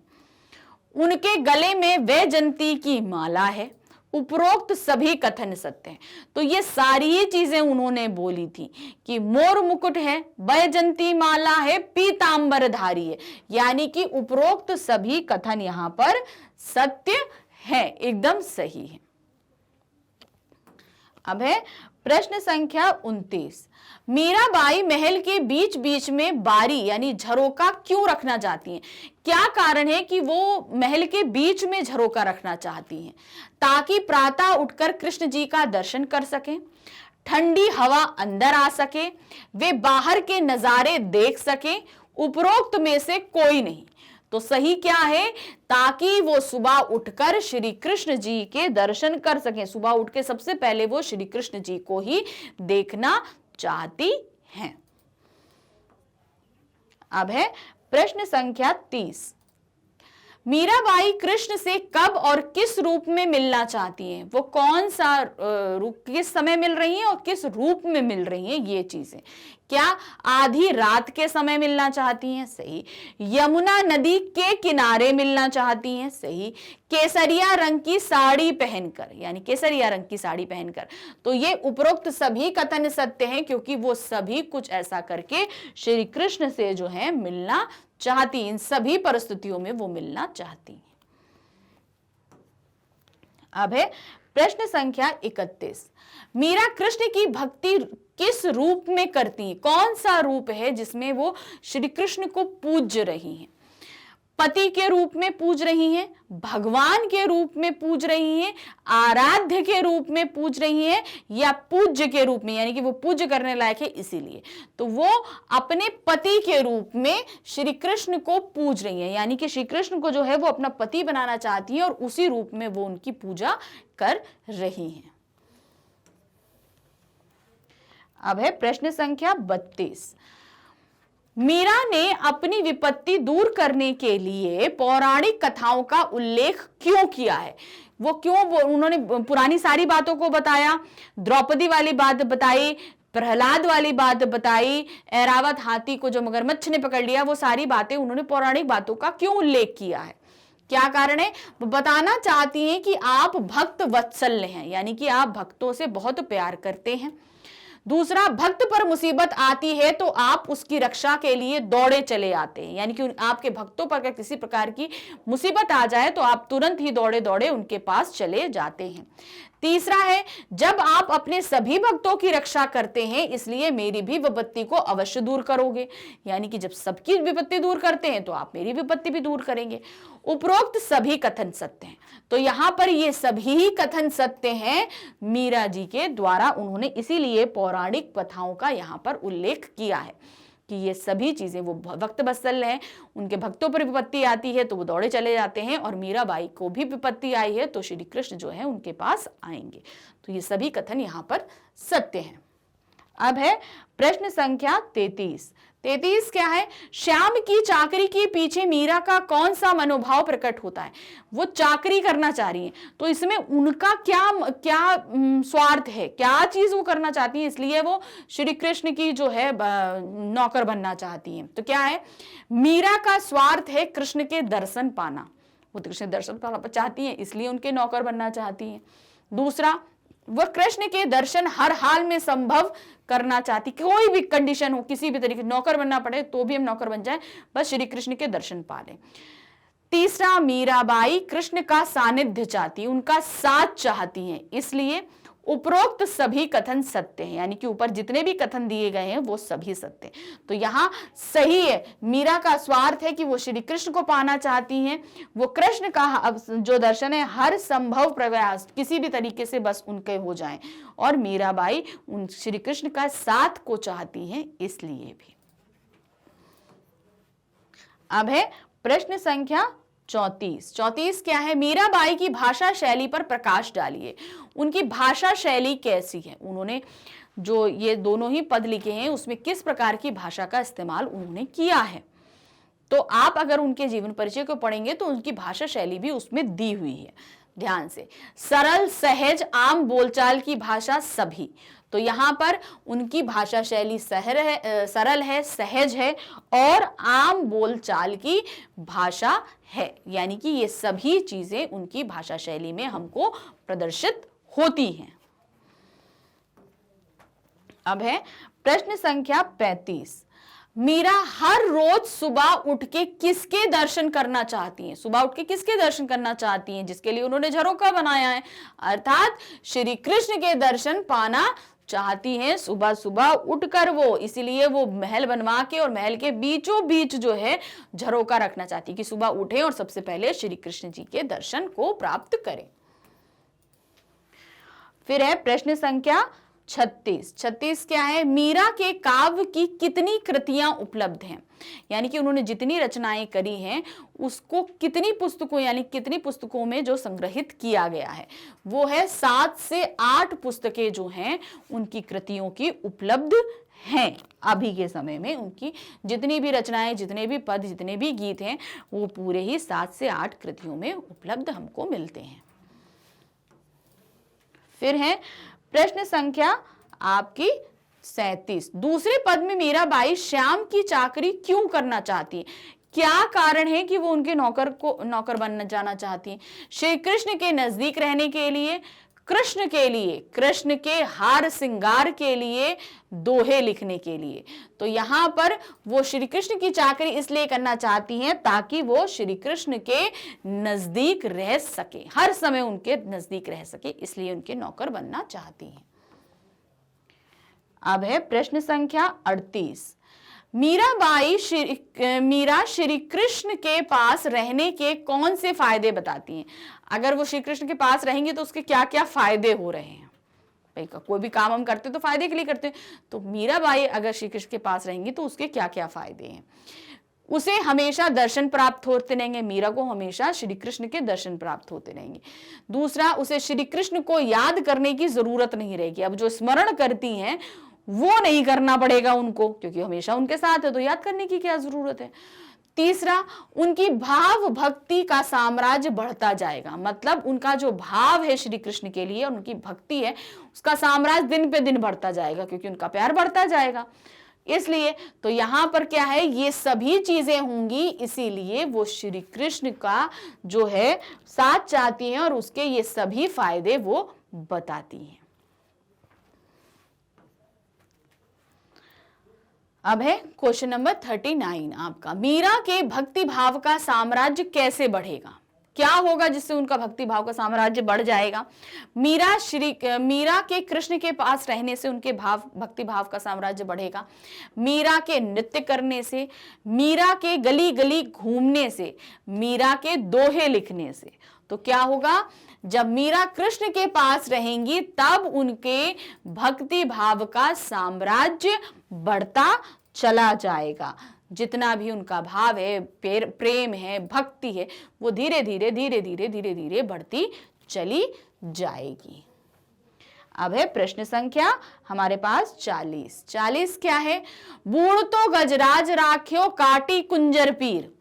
उनके गले में वैजंती की माला है। उपरोक्त सभी कथन सत्य हैं। तो ये सारी ही चीजें उन्होंने बोली थी कि मोर मुकुट है, वैजंती माला है, पीतांबर धारी है, यानी कि उपरोक्त सभी कथन यहां पर सत्य है, एकदम सही है। अब है प्रश्न संख्या 29। मीराबाई महल के बीच बीच में बारी यानी झरोका क्यों रखना चाहती हैं? क्या कारण है कि वो महल के बीच में झरोका रखना चाहती हैं? ताकि प्रातः उठकर कृष्ण जी का दर्शन कर सकें, ठंडी हवा अंदर आ सके, वे बाहर के नजारे देख सके, उपरोक्त में से कोई नहीं। तो सही क्या है? ताकि वो सुबह उठकर श्री कृष्ण जी के दर्शन कर सकें। सुबह उठ के सबसे पहले वो श्री कृष्ण जी को ही देखना चाहती हैं। अब है प्रश्न संख्या 30। मीराबाई कृष्ण से कब और किस रूप में मिलना चाहती हैं? वो कौन सा रूप, किस समय मिल रही हैं और किस रूप में मिल रही हैं ये चीजें। क्या आधी रात के समय मिलना चाहती हैं? सही। यमुना नदी के किनारे मिलना चाहती हैं? सही। केसरिया रंग की साड़ी पहनकर, यानी केसरिया रंग की साड़ी पहनकर। तो ये उपरोक्त सभी कथन सत्य हैं, क्योंकि वो सभी कुछ ऐसा करके श्री कृष्ण से जो है मिलना चाहती, इन सभी परिस्थितियों में वो मिलना चाहती हैं। अब है प्रश्न संख्या 31। मीरा कृष्ण की भक्ति किस रूप में करती है? कौन सा रूप है जिसमें वो श्री कृष्ण को पूज रही हैं? पति के रूप में पूज रही हैं, भगवान के रूप में पूज रही हैं, आराध्य के रूप में पूज रही हैं, या पूज्य के रूप में, यानी कि वो पूज्य करने लायक है इसीलिए। तो वो अपने पति के रूप में श्री कृष्ण को पूज रही हैं, यानी कि श्री कृष्ण को जो है वो अपना पति बनाना चाहती हैं और उसी रूप में वो उनकी पूजा कर रही हैं। अब है प्रश्न संख्या 32। मीरा ने अपनी विपत्ति दूर करने के लिए पौराणिक कथाओं का उल्लेख क्यों किया है? उन्होंने पुरानी सारी बातों को बताया, द्रौपदी वाली बात बताई, प्रहलाद वाली बात बताई, ऐरावत हाथी को जो मगरमच्छ ने पकड़ लिया, वो सारी बातें उन्होंने पौराणिक बातों का क्यों उल्लेख किया है? क्या कारण है? वो बताना चाहती हैं कि आप भक्त वत्सल्य हैं, यानी कि आप भक्तों से बहुत प्यार करते हैं। दूसरा, भक्त पर मुसीबत आती है तो आप उसकी रक्षा के लिए दौड़े चले आते हैं, यानी कि आपके भक्तों पर अगर किसी प्रकार की मुसीबत आ जाए तो आप तुरंत ही दौड़े दौड़े उनके पास चले जाते हैं। तीसरा है, जब आप अपने सभी भक्तों की रक्षा करते हैं इसलिए मेरी भी विपत्ति को अवश्य दूर करोगे, यानी कि जब सबकी विपत्ति दूर करते हैं तो आप मेरी विपत्ति भी दूर करेंगे। उपरोक्त सभी कथन सत्य हैं। तो यहां पर ये सभी कथन सत्य हैं मीरा जी के द्वारा, उन्होंने इसीलिए पौराणिक कथाओं का यहां पर उल्लेख किया है कि ये सभी चीजें, वो भक्त वत्सल हैं, उनके भक्तों पर विपत्ति आती है तो वो दौड़े चले जाते हैं, और मीराबाई को भी विपत्ति आई है तो श्री कृष्ण जो है उनके पास आएंगे। तो ये सभी कथन यहाँ पर सत्य हैं। अब है प्रश्न संख्या 33। 33 क्या है? श्याम की चाकरी के पीछे मीरा का कौन सा मनोभाव प्रकट होता है? वो चाकरी करना चाह रही हैं, तो इसमें उनका क्या स्वार्थ है, क्या चीज वो करना चाहती हैं, इसलिए वो श्री कृष्ण की जो है नौकर बनना चाहती हैं। तो क्या है? मीरा का स्वार्थ है कृष्ण के दर्शन पाना, वो कृष्ण दर्शन पाना चाहती हैं इसलिए उनके नौकर बनना चाहती हैं। दूसरा, वह कृष्ण के दर्शन हर हाल में संभव करना चाहती, कोई भी कंडीशन हो, किसी भी तरीके नौकर बनना पड़े तो भी हम नौकर बन जाएं, बस श्री कृष्ण के दर्शन पा लें। तीसरा, मीराबाई कृष्ण का सानिध्य चाहती, उनका साथ चाहती हैं, इसलिए उपरोक्त सभी कथन सत्य हैं, यानी कि ऊपर जितने भी कथन दिए गए हैं वो सभी सत्य हैं। तो यहाँ सही है, मीरा का स्वार्थ है कि वो श्री कृष्ण को पाना चाहती हैं, वो कृष्ण का जो दर्शन है हर संभव प्रयास किसी भी तरीके से बस उनके हो जाएं, और मीराबाई उन श्री कृष्ण का साथ को चाहती हैं इसलिए भी। अब है प्रश्न संख्या 34। 34 क्या है? मीराबाई की भाषा शैली पर प्रकाश डालिए। उनकी भाषा शैली कैसी है? उन्होंने जो ये दोनों ही पद लिखे हैं उसमें किस प्रकार की भाषा का इस्तेमाल उन्होंने किया है? तो आप अगर उनके जीवन परिचय को पढ़ेंगे तो उनकी भाषा शैली भी उसमें दी हुई है, ध्यान से। सरल, सहज, आम बोलचाल की भाषा सभी। तो यहाँ पर उनकी भाषा शैली सरल है, सहज है और आम बोलचाल की भाषा है, यानी कि ये सभी चीजें उनकी भाषा शैली में हमको प्रदर्शित होती हैं। अब है प्रश्न संख्या 35। मीरा हर रोज सुबह उठ के किसके दर्शन करना चाहती हैं? सुबह उठ के किसके दर्शन करना चाहती हैं? जिसके लिए उन्होंने झरोखा बनाया है, अर्थात श्री कृष्ण के दर्शन पाना चाहती हैं सुबह सुबह उठकर वो, इसीलिए वो महल बनवा के और महल के बीचों बीच जो है झरोखा रखना चाहती कि सुबह उठे और सबसे पहले श्री कृष्ण जी के दर्शन को प्राप्त करें। फिर है प्रश्न संख्या 36। 36 क्या है? मीरा के काव्य की कितनी कृतियां उपलब्ध हैं, यानी कि उन्होंने जितनी रचनाएं करी हैं उसको कितनी पुस्तकों यानी कितनी पुस्तकों में जो संग्रहित किया गया है, वो है 7 से 8 पुस्तकें जो हैं उनकी कृतियों की उपलब्ध हैं। अभी के समय में उनकी जितनी भी रचनाएं, जितने भी पद, जितने भी गीत हैं, वो पूरे ही 7 से 8 कृतियों में उपलब्ध हमको मिलते हैं। फिर है प्रश्न संख्या आपकी 37। दूसरे पद में मीराबाई श्याम की चाकरी क्यों करना चाहती है? क्या कारण है कि वो उनके नौकर बनना जाना चाहती हैं? श्री कृष्ण के नजदीक रहने के लिए, कृष्ण के लिए, कृष्ण के हार श्रृंगार के लिए, दोहे लिखने के लिए। तो यहां पर वो श्री कृष्ण की चाकरी इसलिए करना चाहती हैं ताकि वो श्री कृष्ण के नजदीक रह सके, हर समय उनके नजदीक रह सके, इसलिए उनके नौकर बनना चाहती हैं। अब है प्रश्न संख्या 38। मीरा श्री कृष्ण के पास रहने के कौन से फायदे बताती हैं? अगर वो श्री कृष्ण के पास रहेंगे तो उसके क्या क्या फायदे हो रहे हैं? भाई कोई भी काम हम करते तो फायदे के लिए करते हैं, तो मीराबाई अगर श्री कृष्ण के पास रहेंगी तो उसके क्या क्या फायदे हैं? उसे हमेशा दर्शन प्राप्त होते रहेंगे, मीरा को हमेशा श्री कृष्ण के दर्शन प्राप्त होते रहेंगे। दूसरा, उसे श्री कृष्ण को याद करने की जरूरत नहीं रहेगी, अब जो स्मरण करती हैं वो नहीं करना पड़ेगा उनको, क्योंकि हमेशा उनके साथ है तो याद करने की क्या जरूरत है। तीसरा, उनकी भाव भक्ति का साम्राज्य बढ़ता जाएगा, मतलब उनका जो भाव है श्री कृष्ण के लिए, उनकी भक्ति है, उसका साम्राज्य दिन पे दिन बढ़ता जाएगा, क्योंकि उनका प्यार बढ़ता जाएगा। इसलिए तो यहां पर क्या है, ये सभी चीजें होंगी, इसीलिए वो श्री कृष्ण का जो है साथ चाहती हैं और उसके ये सभी फायदे वो बताती हैं। अब है क्वेश्चन नंबर 39 आपका। मीरा के भक्ति भाव का साम्राज्य कैसे बढ़ेगा? क्या होगा जिससे उनका भक्ति भाव का साम्राज्य बढ़ जाएगा? मीरा के कृष्ण के पास रहने से उनके भक्ति भाव का साम्राज्य बढ़ेगा। मीरा के नृत्य करने से, मीरा के गली गली घूमने से, मीरा के दोहे लिखने से। तो क्या होगा, जब मीरा कृष्ण के पास रहेंगी तब उनके भक्ति भाव का साम्राज्य बढ़ता चला जाएगा। जितना भी उनका भाव है, प्रेम है, भक्ति है, वो धीरे धीरे धीरे धीरे धीरे धीरे बढ़ती चली जाएगी। अब है प्रश्न संख्या हमारे पास 40। 40 क्या है? बूढ़ तो गजराज राख्यो काटी कुंजर पीर।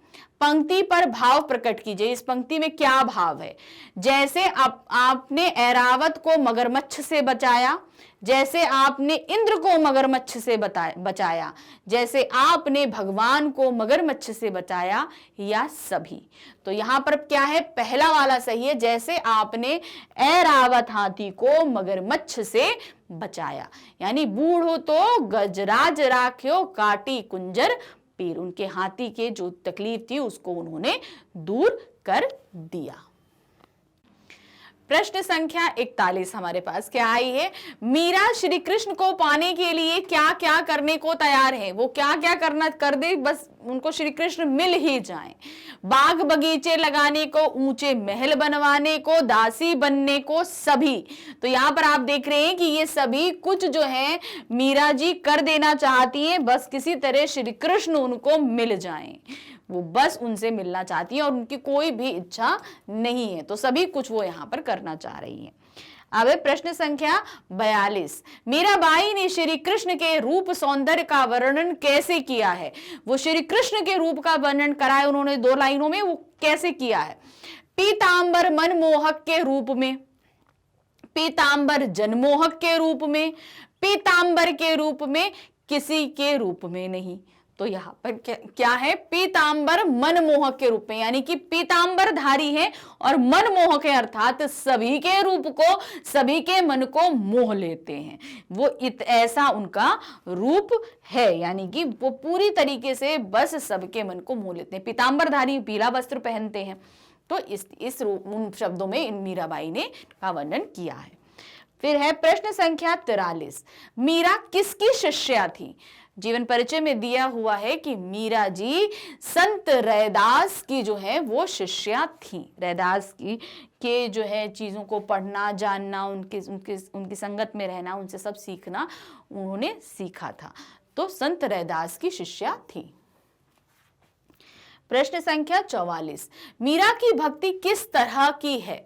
पंक्ति पर भाव प्रकट कीजिए। इस पंक्ति में क्या भाव है? जैसे आपने ऐरावत को मगरमच्छ से बचाया, जैसे आपने इंद्र को मगरमच्छ से बचाया, जैसे आपने भगवान को मगरमच्छ से बचाया, या सभी। तो यहां पर क्या है, पहला वाला सही है, जैसे आपने ऐरावत हाथी को मगरमच्छ से बचाया, यानी बूढ़ो तो गजराज राख्यो काटी कुंजर पीर। उनके हाथी के जो तकलीफ थी उसको उन्होंने दूर कर दिया। प्रश्न संख्या 41 हमारे पास क्या आई है? मीरा श्री कृष्ण को पाने के लिए क्या क्या करने को तैयार है? वो क्या क्या करना कर दे, बस उनको श्री कृष्ण मिल ही जाएं। बाग बगीचे लगाने को, ऊंचे महल बनवाने को, दासी बनने को, सभी। तो यहाँ पर आप देख रहे हैं कि ये सभी कुछ जो है मीरा जी कर देना चाहती हैं, बस किसी तरह श्री कृष्ण उनको मिल जाएं। वो बस उनसे मिलना चाहती है और उनकी कोई भी इच्छा नहीं है, तो सभी कुछ वो यहाँ पर करना चाह रही है। अब प्रश्न संख्या 42। मीराबाई ने श्री कृष्ण के रूप सौंदर्य का वर्णन कैसे किया है? वो श्री कृष्ण के रूप का वर्णन करा है उन्होंने 2 लाइनों में। वो कैसे किया है? पीतांबर मनमोहक के रूप में, पीतांबर जनमोहक के रूप में, पीतांबर के रूप में, किसी के रूप में नहीं। तो यहाँ पर क्या है? पीतांबर मनमोहक के रूप में, यानी कि पीतांबर धारी है और मनमोहक है, अर्थात सभी के रूप को, सभी के मन को मोह लेते हैं। वो ऐसा उनका रूप है, यानी कि वो पूरी तरीके से बस सबके मन को मोह लेते हैं। पीतांबर धारी, पीला वस्त्र पहनते हैं। तो इस उन शब्दों में इन मीराबाई ने का वर्णन किया है। फिर है प्रश्न संख्या 43। मीरा किसकी शिष्या थी? जीवन परिचय में दिया हुआ है कि मीरा जी संत रैदास की जो है वो शिष्या थी। रैदास की के जो है चीजों को पढ़ना, जानना, उनकी संगत में रहना, उनसे सब सीखना उन्होंने सीखा था। तो संत रैदास की शिष्या थी। प्रश्न संख्या 44, मीरा की भक्ति किस तरह की है?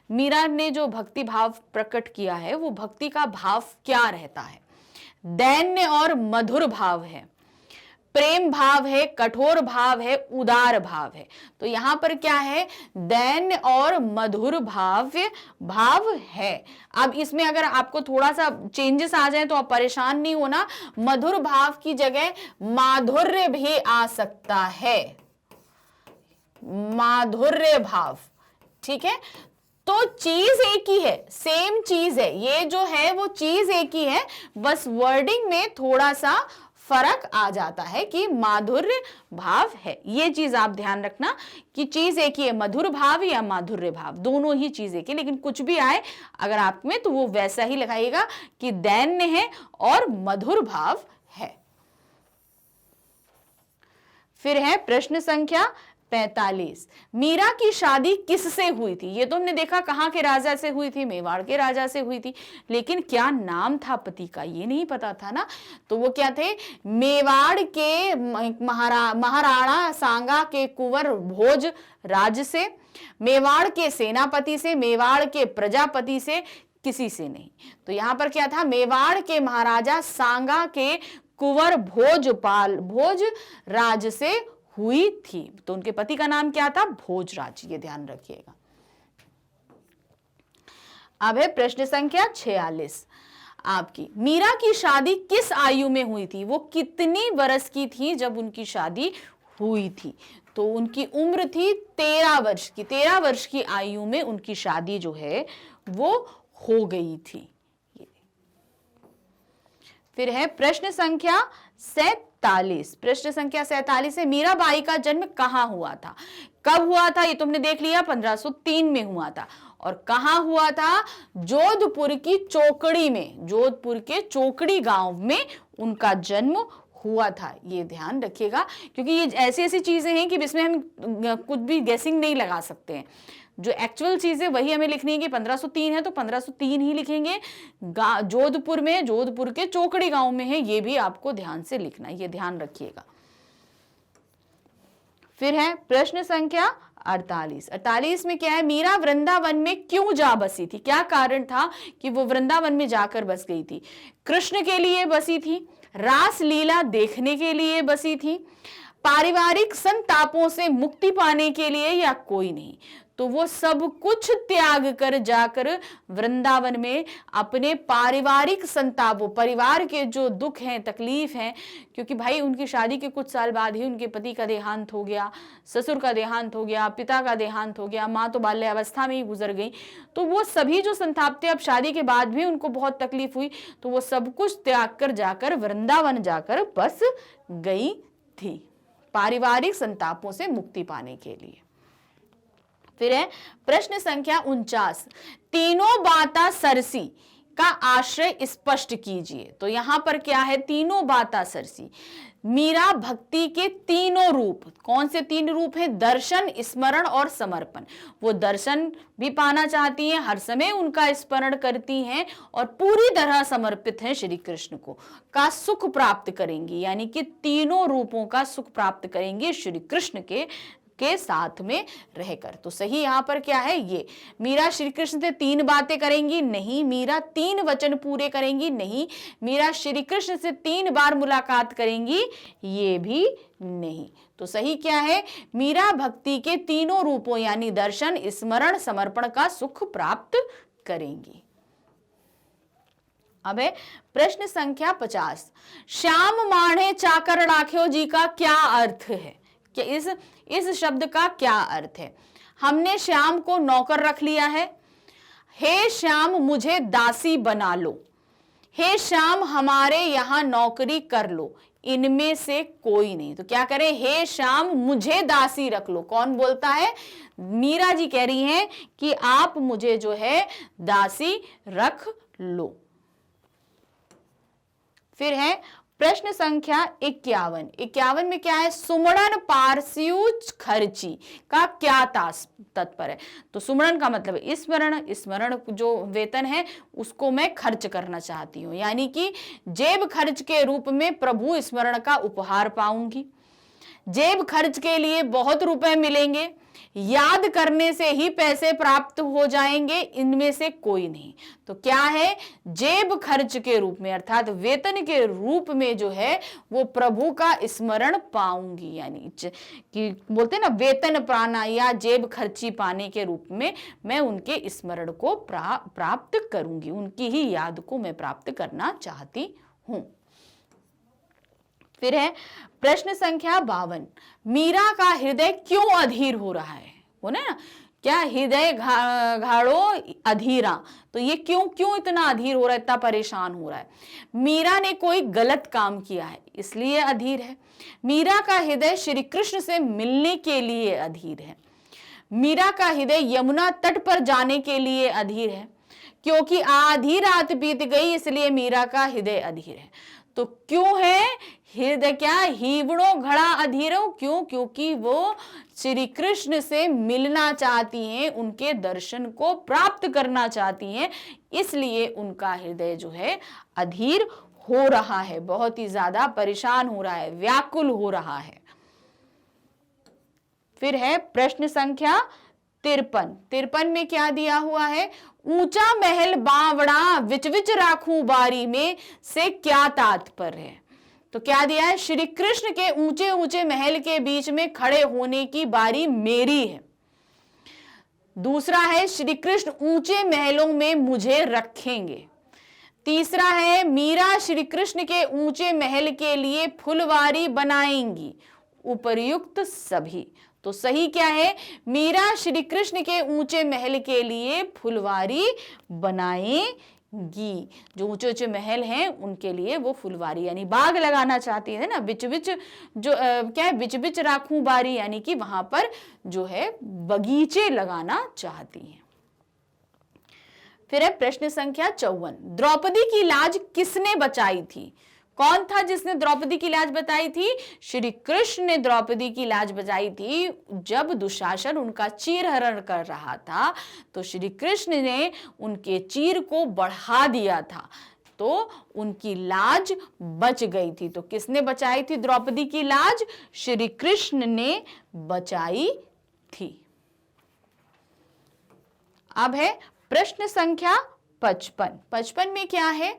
मीरा ने जो भक्ति भाव प्रकट किया है वो भक्ति का भाव क्या रहता है? दैन्य और मधुर भाव है, प्रेम भाव है, कठोर भाव है, उदार भाव है। तो यहां पर क्या है? दैन्य और मधुर भाव है। अब इसमें अगर आपको थोड़ा सा चेंजेस आ जाए तो आप परेशान नहीं होना। मधुर भाव की जगह माधुर्य भी आ सकता है, माधुर्य भाव। ठीक है, तो चीज एक ही है, सेम चीज है, ये जो है वो चीज एक ही है, बस वर्डिंग में थोड़ा सा फर्क आ जाता है कि माधुर्य भाव है। ये चीज आप ध्यान रखना कि चीज एक ही है, मधुर भाव या माधुर्य भाव, दोनों ही चीज एक ही, लेकिन कुछ भी आए अगर आप में तो वो वैसा ही लगाइएगा कि दैन्य है और मधुर भाव है। फिर है प्रश्न संख्या 45, मीरा की शादी किससे हुई थी? ये तो हमने देखा कहाँ के राजा से हुई थी, मेवाड़ के राजा से हुई थी, लेकिन क्या नाम था पति का ये नहीं पता था ना। तो वो क्या थे? मेवाड़ के महाराणा सांगा के कुंवर भोज राज से, मेवाड़ के सेनापति से, मेवाड़ के प्रजापति से, किसी से नहीं। तो यहां पर क्या था? मेवाड़ के महाराजा सांगा के कुंवर भोज राज से हुई थी। तो उनके पति का नाम क्या था? भोजराज, ये ध्यान रखिएगा। अब है प्रश्न संख्या 46 आपकी, मीरा की शादी किस आयु में हुई थी? वो कितनी वर्ष की थी जब उनकी शादी हुई थी? तो उनकी उम्र थी 13 वर्ष की। 13 वर्ष की आयु में उनकी शादी जो है वो हो गई थी। फिर है प्रश्न संख्या 47। प्रश्न संख्या 47 है, मीराबाई का जन्म कहाँ हुआ था? कब हुआ था? ये तुमने देख लिया, 1503 में हुआ था। और कहाँ हुआ था? जोधपुर की चौकड़ी में, जोधपुर के चौकड़ी गांव में उनका जन्म हुआ था। ये ध्यान रखिएगा, क्योंकि ये ऐसी ऐसी चीजें हैं कि इसमें हम कुछ भी गेसिंग नहीं लगा सकते हैं। जो एक्चुअल चीज है वही हमें लिखनी है कि 1503 है तो 1503 ही लिखेंगे। जोधपुर में, जोधपुर के चौकड़ी गांव में है, ये भी आपको ध्यान से लिखना है, ये ध्यान रखिएगा। फिर है प्रश्न संख्या 48 में क्या है? मीरा वृंदावन में क्यों जा बसी थी? क्या कारण था कि वो वृंदावन में जाकर बस गई थी? कृष्ण के लिए बसी थी, रास लीला देखने के लिए बसी थी, पारिवारिक संतापों से मुक्ति पाने के लिए, या कोई नहीं? तो वो सब कुछ त्याग कर जाकर वृंदावन में अपने पारिवारिक संतापों, परिवार के जो दुख हैं, तकलीफ हैं, क्योंकि भाई उनकी शादी के कुछ साल बाद ही उनके पति का देहांत हो गया, ससुर का देहांत हो गया, पिता का देहांत हो गया, माँ तो बाल्यावस्था में ही गुजर गई। तो वो सभी जो संताप थे, अब शादी के बाद भी उनको बहुत तकलीफ हुई, तो वो सब कुछ त्याग कर जाकर वृंदावन जाकर बस गई थी, पारिवारिक संतापों से मुक्ति पाने के लिए। फिर है प्रश्न संख्या 49, तीनों बाता सरसी का आश्रय स्पष्ट कीजिए। तो यहां पर क्या है? तीनों बाता सरसी, मीरा भक्ति के तीनों रूप। कौन से तीन रूप हैं? दर्शन, स्मरण और समर्पण। वो दर्शन भी पाना चाहती हैं, हर समय उनका स्मरण करती हैं और पूरी तरह समर्पित हैं श्री कृष्ण को, का सुख प्राप्त करेंगी, यानी कि तीनों रूपों का सुख प्राप्त करेंगे श्री कृष्ण के साथ में रहकर। तो सही यहां पर क्या है? ये मीरा श्री कृष्ण से 3 बातें करेंगी, नहीं। मीरा 3 वचन पूरे करेंगी, नहीं। मीरा श्री कृष्ण से 3 बार मुलाकात करेंगी, ये भी नहीं। तो सही क्या है? मीरा भक्ति के तीनों रूपों यानी दर्शन, स्मरण, समर्पण का सुख प्राप्त करेंगी। अब है प्रश्न संख्या 50, श्याम माढ़े चाकर राख्यो जी का क्या अर्थ है? कि इस शब्द का क्या अर्थ है? हमने श्याम को नौकर रख लिया है, हे श्याम मुझे दासी बना लो, हे श्याम हमारे यहां नौकरी कर लो, इनमें से कोई नहीं। तो क्या करें? हे श्याम मुझे दासी रख लो। कौन बोलता है? मीरा जी कह रही हैं कि आप मुझे जो है दासी रख लो। फिर है प्रश्न संख्या 51। 51 में क्या है? सुमणन पार्स्युच खर्ची का क्या तात्पर्य है? तो सुमणन का मतलब है स्मरण, स्मरण जो वेतन है उसको मैं खर्च करना चाहती हूँ, यानी कि जेब खर्च के रूप में प्रभु स्मरण का उपहार पाऊंगी। जेब खर्च के लिए बहुत रुपए मिलेंगे, याद करने से ही पैसे प्राप्त हो जाएंगे, इनमें से कोई नहीं। तो क्या है? जेब खर्च के रूप में अर्थात वेतन के रूप में जो है वो प्रभु का स्मरण पाऊंगी, यानी कि बोलते हैं ना वेतन पाना या जेब खर्ची पाने के रूप में मैं उनके स्मरण को प्राप्त करूंगी, उनकी ही याद को मैं प्राप्त करना चाहती हूं। फिर है प्रश्न संख्या 52। मीरा का हृदय क्यों अधीर हो रहा है? बोले ना क्या हृदय घाड़ो अधीरा, तो ये क्यों इतना अधीर हो रहा है, इतना परेशान हो रहा है? मीरा ने कोई गलत काम किया है इसलिए अधीर है। मीरा का हृदय श्री कृष्ण से मिलने के लिए अधीर है। मीरा का हृदय यमुना तट पर जाने के लिए अधीर है। क्योंकि आधी रात बीत गई इसलिए मीरा का हृदय अधीर है। तो क्यों है हृदय क्या हीवड़ो घड़ा अधीरो? क्यों? क्योंकि वो श्री कृष्ण से मिलना चाहती हैं, उनके दर्शन को प्राप्त करना चाहती हैं, इसलिए उनका हृदय जो है अधीर हो रहा है, बहुत ही ज्यादा परेशान हो रहा है, व्याकुल हो रहा है। फिर है प्रश्न संख्या 53। 53 में क्या दिया हुआ है? ऊंचा महल बावड़ा विच विच राखूं बारी में से क्या तात्पर्य है? तो क्या दिया है? श्री कृष्ण के ऊंचे ऊंचे महल के बीच में खड़े होने की बारी मेरी है। दूसरा है श्री कृष्ण ऊंचे महलों में मुझे रखेंगे। तीसरा है मीरा श्री कृष्ण के ऊंचे महल के लिए फुलवारी बनाएंगी। उपर्युक्त सभी। तो सही क्या है? मीरा श्री कृष्ण के ऊंचे महल के लिए फुलवारी बनाएंगी। जो ऊंचे ऊंचे महल हैं उनके लिए वो फुलवारी यानी बाग लगाना चाहती है ना, बिच बिच जो क्या है, बिच बिच राखूं बारी, यानी कि वहां पर जो है बगीचे लगाना चाहती हैं। फिर है प्रश्न संख्या 54। द्रौपदी की लाज किसने बचाई थी? कौन था जिसने द्रौपदी की लाज बचाई थी? श्री कृष्ण ने द्रौपदी की लाज बचाई थी। जब दुशासन उनका चीरहरण कर रहा था तो श्री कृष्ण ने उनके चीर को बढ़ा दिया था, तो उनकी लाज बच गई थी। तो किसने बचाई थी द्रौपदी की लाज? श्री कृष्ण ने बचाई थी। अब है प्रश्न संख्या 55। 55 में क्या है?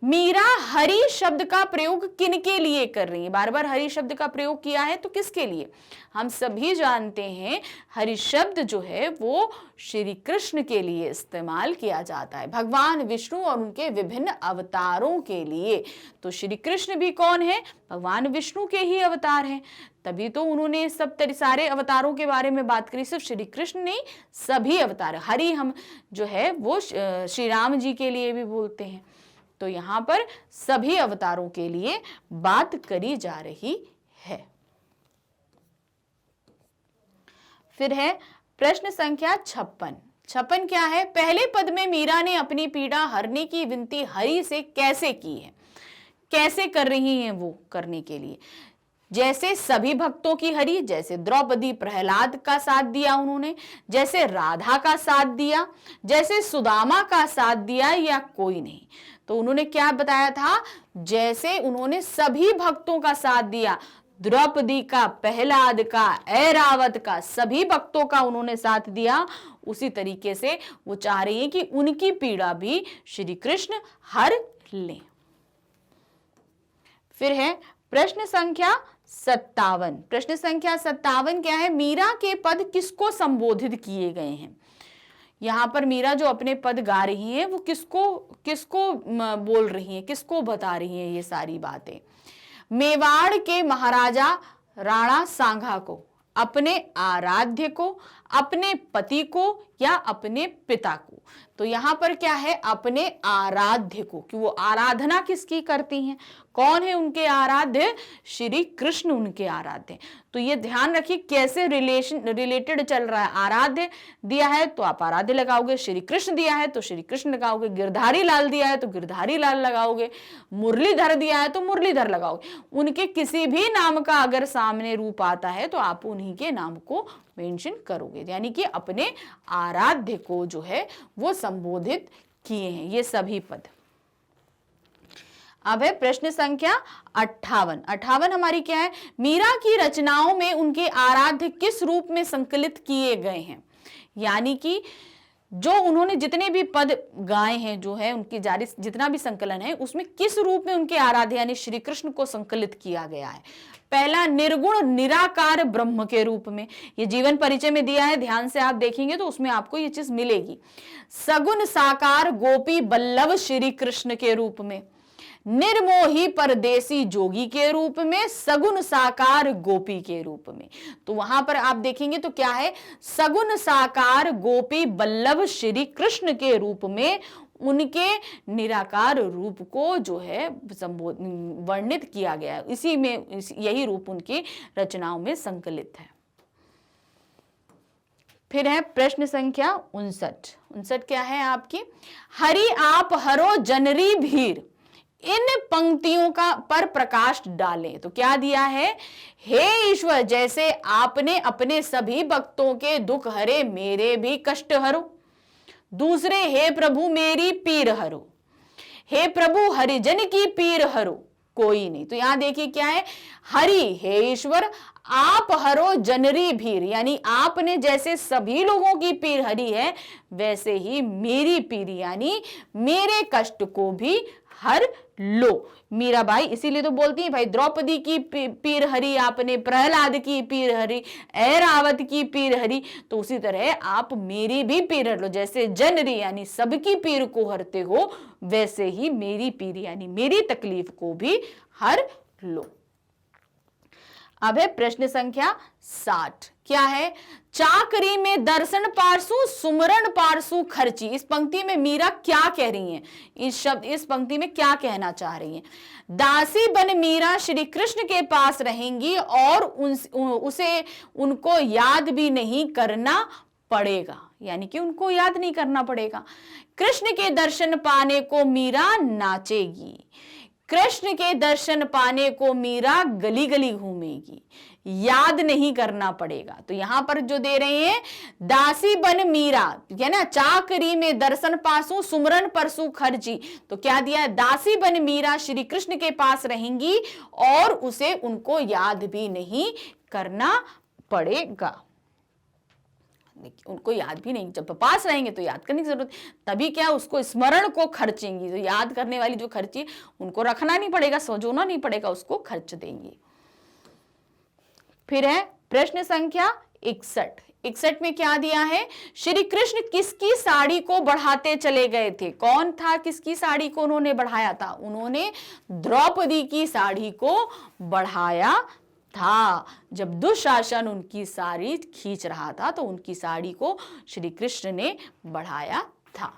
मीरा हरि शब्द का प्रयोग किन के लिए कर रही है? बार बार हरि शब्द का प्रयोग किया है तो किसके लिए? हम सभी जानते हैं हरि शब्द जो है वो श्री कृष्ण के लिए इस्तेमाल किया जाता है, भगवान विष्णु और उनके विभिन्न अवतारों के लिए। तो श्री कृष्ण भी कौन है? भगवान विष्णु के ही अवतार हैं, तभी तो उन्होंने सब सारे अवतारों के बारे में बात करी। सिर्फ श्री कृष्ण नहीं, सभी अवतार। हरि हम जो है वो श्री राम जी के लिए भी बोलते हैं। तो यहाँ पर सभी अवतारों के लिए बात करी जा रही है। फिर है प्रश्न संख्या 56। 56 क्या है? पहले पद में मीरा ने अपनी पीड़ा हरने की विनती हरि से कैसे की है? कैसे कर रही हैं वो करने के लिए? जैसे सभी भक्तों की हरि, जैसे द्रौपदी प्रहलाद का साथ दिया उन्होंने, जैसे राधा का साथ दिया, जैसे सुदामा का साथ दिया, या कोई नहीं? तो उन्होंने क्या बताया था? जैसे उन्होंने सभी भक्तों का साथ दिया, द्रौपदी का, प्रहलाद का, ऐरावत का, सभी भक्तों का उन्होंने साथ दिया, उसी तरीके से वो चाह रही है कि उनकी पीड़ा भी श्री कृष्ण हर लें। फिर है प्रश्न संख्या 57। प्रश्न संख्या 57 क्या है? मीरा के पद किसको संबोधित किए गए हैं? यहाँ पर मीरा जो अपने पद गा रही है वो किसको बोल रही है, किसको बता रही है ये सारी बातें? मेवाड़ के महाराजा राणा सांघा को, अपने आराध्य को, अपने पति को या अपने पिता को। तो यहां पर क्या है, अपने आराध्य को, कि वो आराधना किसकी करती हैं, कौन है उनके आराध्य, श्री कृष्ण उनके आराध्य। तो ये ध्यान रखिए कैसे रिलेटेड चल रहा है। आराध्य दिया है तो आप आराध्य लगाओगे, श्री कृष्ण दिया है तो श्री कृष्ण लगाओगे, गिरधारी लाल दिया है तो गिरधारी लाल लगाओगे, मुरलीधर दिया है तो मुरलीधर लगाओगे। उनके किसी भी नाम का अगर सामने रूप आता है तो आप उन्हीं के नाम को मेंशन करोगे, यानी कि अपने आराध्य को जो है वो संबोधित किए हैं ये सभी पद। अब है प्रश्न संख्या 58। 58 हमारी क्या है, मीरा की रचनाओं में उनके आराध्य किस रूप में संकलित किए गए हैं, यानी कि जो उन्होंने जितने भी पद गाए हैं, जो है उनकी जारी जितना भी संकलन है उसमें किस रूप में उनके आराध्य यानी श्री कृष्ण को संकलित किया गया है। पहला, निर्गुण निराकार ब्रह्म के रूप में, ये जीवन परिचय में दिया है, ध्यान से आप देखेंगे तो उसमें आपको ये चीज मिलेगी। सगुण साकार गोपी बल्लभ श्री कृष्ण के रूप में, निर्मोही परदेसी जोगी के रूप में, सगुण साकार गोपी के रूप में। तो वहां पर आप देखेंगे तो क्या है, सगुण साकार गोपी बल्लभ श्री कृष्ण के रूप में उनके निराकार रूप को जो है वर्णित किया गया है, इसी में यही रूप उनकी रचनाओं में संकलित है। फिर है प्रश्न संख्या 59। 59 क्या है आपकी, हरि आप हरो जनरी भीर, इन पंक्तियों का पर प्रकाश डालें। तो क्या दिया है, हे ईश्वर जैसे आपने अपने सभी भक्तों के दुख हरे, मेरे भी कष्ट हरो। दूसरे, हे प्रभु मेरी पीर हरो, हे प्रभु हरिजन की पीर हरो, कोई नहीं। तो यहां देखिए क्या है, हरि हे ईश्वर, आप हरो जनरी भीर, यानी आपने जैसे सभी लोगों की पीर हरी है वैसे ही मेरी पीर यानी मेरे कष्ट को भी हर लो। मीराबाई इसीलिए तो बोलती है भाई, द्रौपदी की पीर हरी आपने, प्रहलाद की पीर हरी, ऐरावत की पीर हरी, तो उसी तरह आप मेरी भी पीर हर लो। जैसे जनरी यानी सबकी पीर को हरते हो, वैसे ही मेरी पीर यानी मेरी तकलीफ को भी हर लो। अब है प्रश्न संख्या 60। क्या है, चाकरी में दर्शन पारसू सुमरन पारसू खर्ची। इस पंक्ति में मीरा क्या कह रही हैं, इस पंक्ति में क्या कहना चाह रही हैं। दासी बन मीरा श्री कृष्ण के पास रहेंगी और उसे उनको याद भी नहीं करना पड़ेगा, यानी कि उनको याद नहीं करना पड़ेगा। कृष्ण के दर्शन पाने को मीरा नाचेगी, कृष्ण के दर्शन पाने को मीरा गली गली घूमेगी, याद नहीं करना पड़ेगा। तो यहां पर जो दे रहे हैं, दासी बन मीरा, है ना, चाकरी में दर्शन पासू सुमरन परसू खर्ची। तो क्या दिया है, दासी बन मीरा श्री कृष्ण के पास रहेंगी और उसे उनको याद भी नहीं करना पड़ेगा। उनको याद भी नहीं, जब पास रहेंगे तो याद करने की जरूरत, तभी क्या उसको स्मरण को खर्चेंगी। तो याद करने वाली जो खर्ची उनको रखना नहीं पड़ेगा, सजोना नहीं पड़ेगा, उसको खर्च देंगी। फिर है प्रश्न संख्या 61। 61 में क्या दिया है, श्री कृष्ण किसकी साड़ी को बढ़ाते चले गए थे। कौन था, किसकी साड़ी को उन्होंने बढ़ाया था, उन्होंने द्रौपदी की साड़ी को बढ़ाया था। जब दुशासन उनकी साड़ी खींच रहा था तो उनकी साड़ी को श्री कृष्ण ने बढ़ाया था।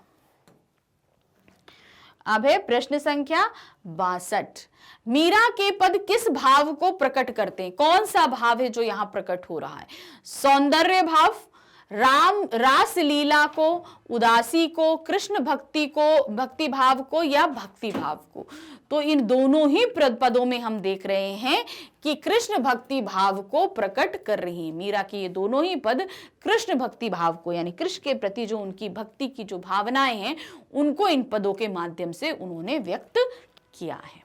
अब है प्रश्न संख्या 62। मीरा के पद किस भाव को प्रकट करते हैं, कौन सा भाव है जो यहां प्रकट हो रहा है, सौंदर्य भाव, रास लीला को, उदासी को, कृष्ण भक्ति को, भक्ति भाव को या भक्ति भाव को। तो इन दोनों ही पदों में हम देख रहे हैं कि कृष्ण भक्ति भाव को प्रकट कर रही है। मीरा के ये दोनों ही पद कृष्ण भक्ति भाव को, यानी कृष्ण के प्रति जो उनकी भक्ति की जो भावनाएं हैं उनको इन पदों के माध्यम से उन्होंने व्यक्त किया है।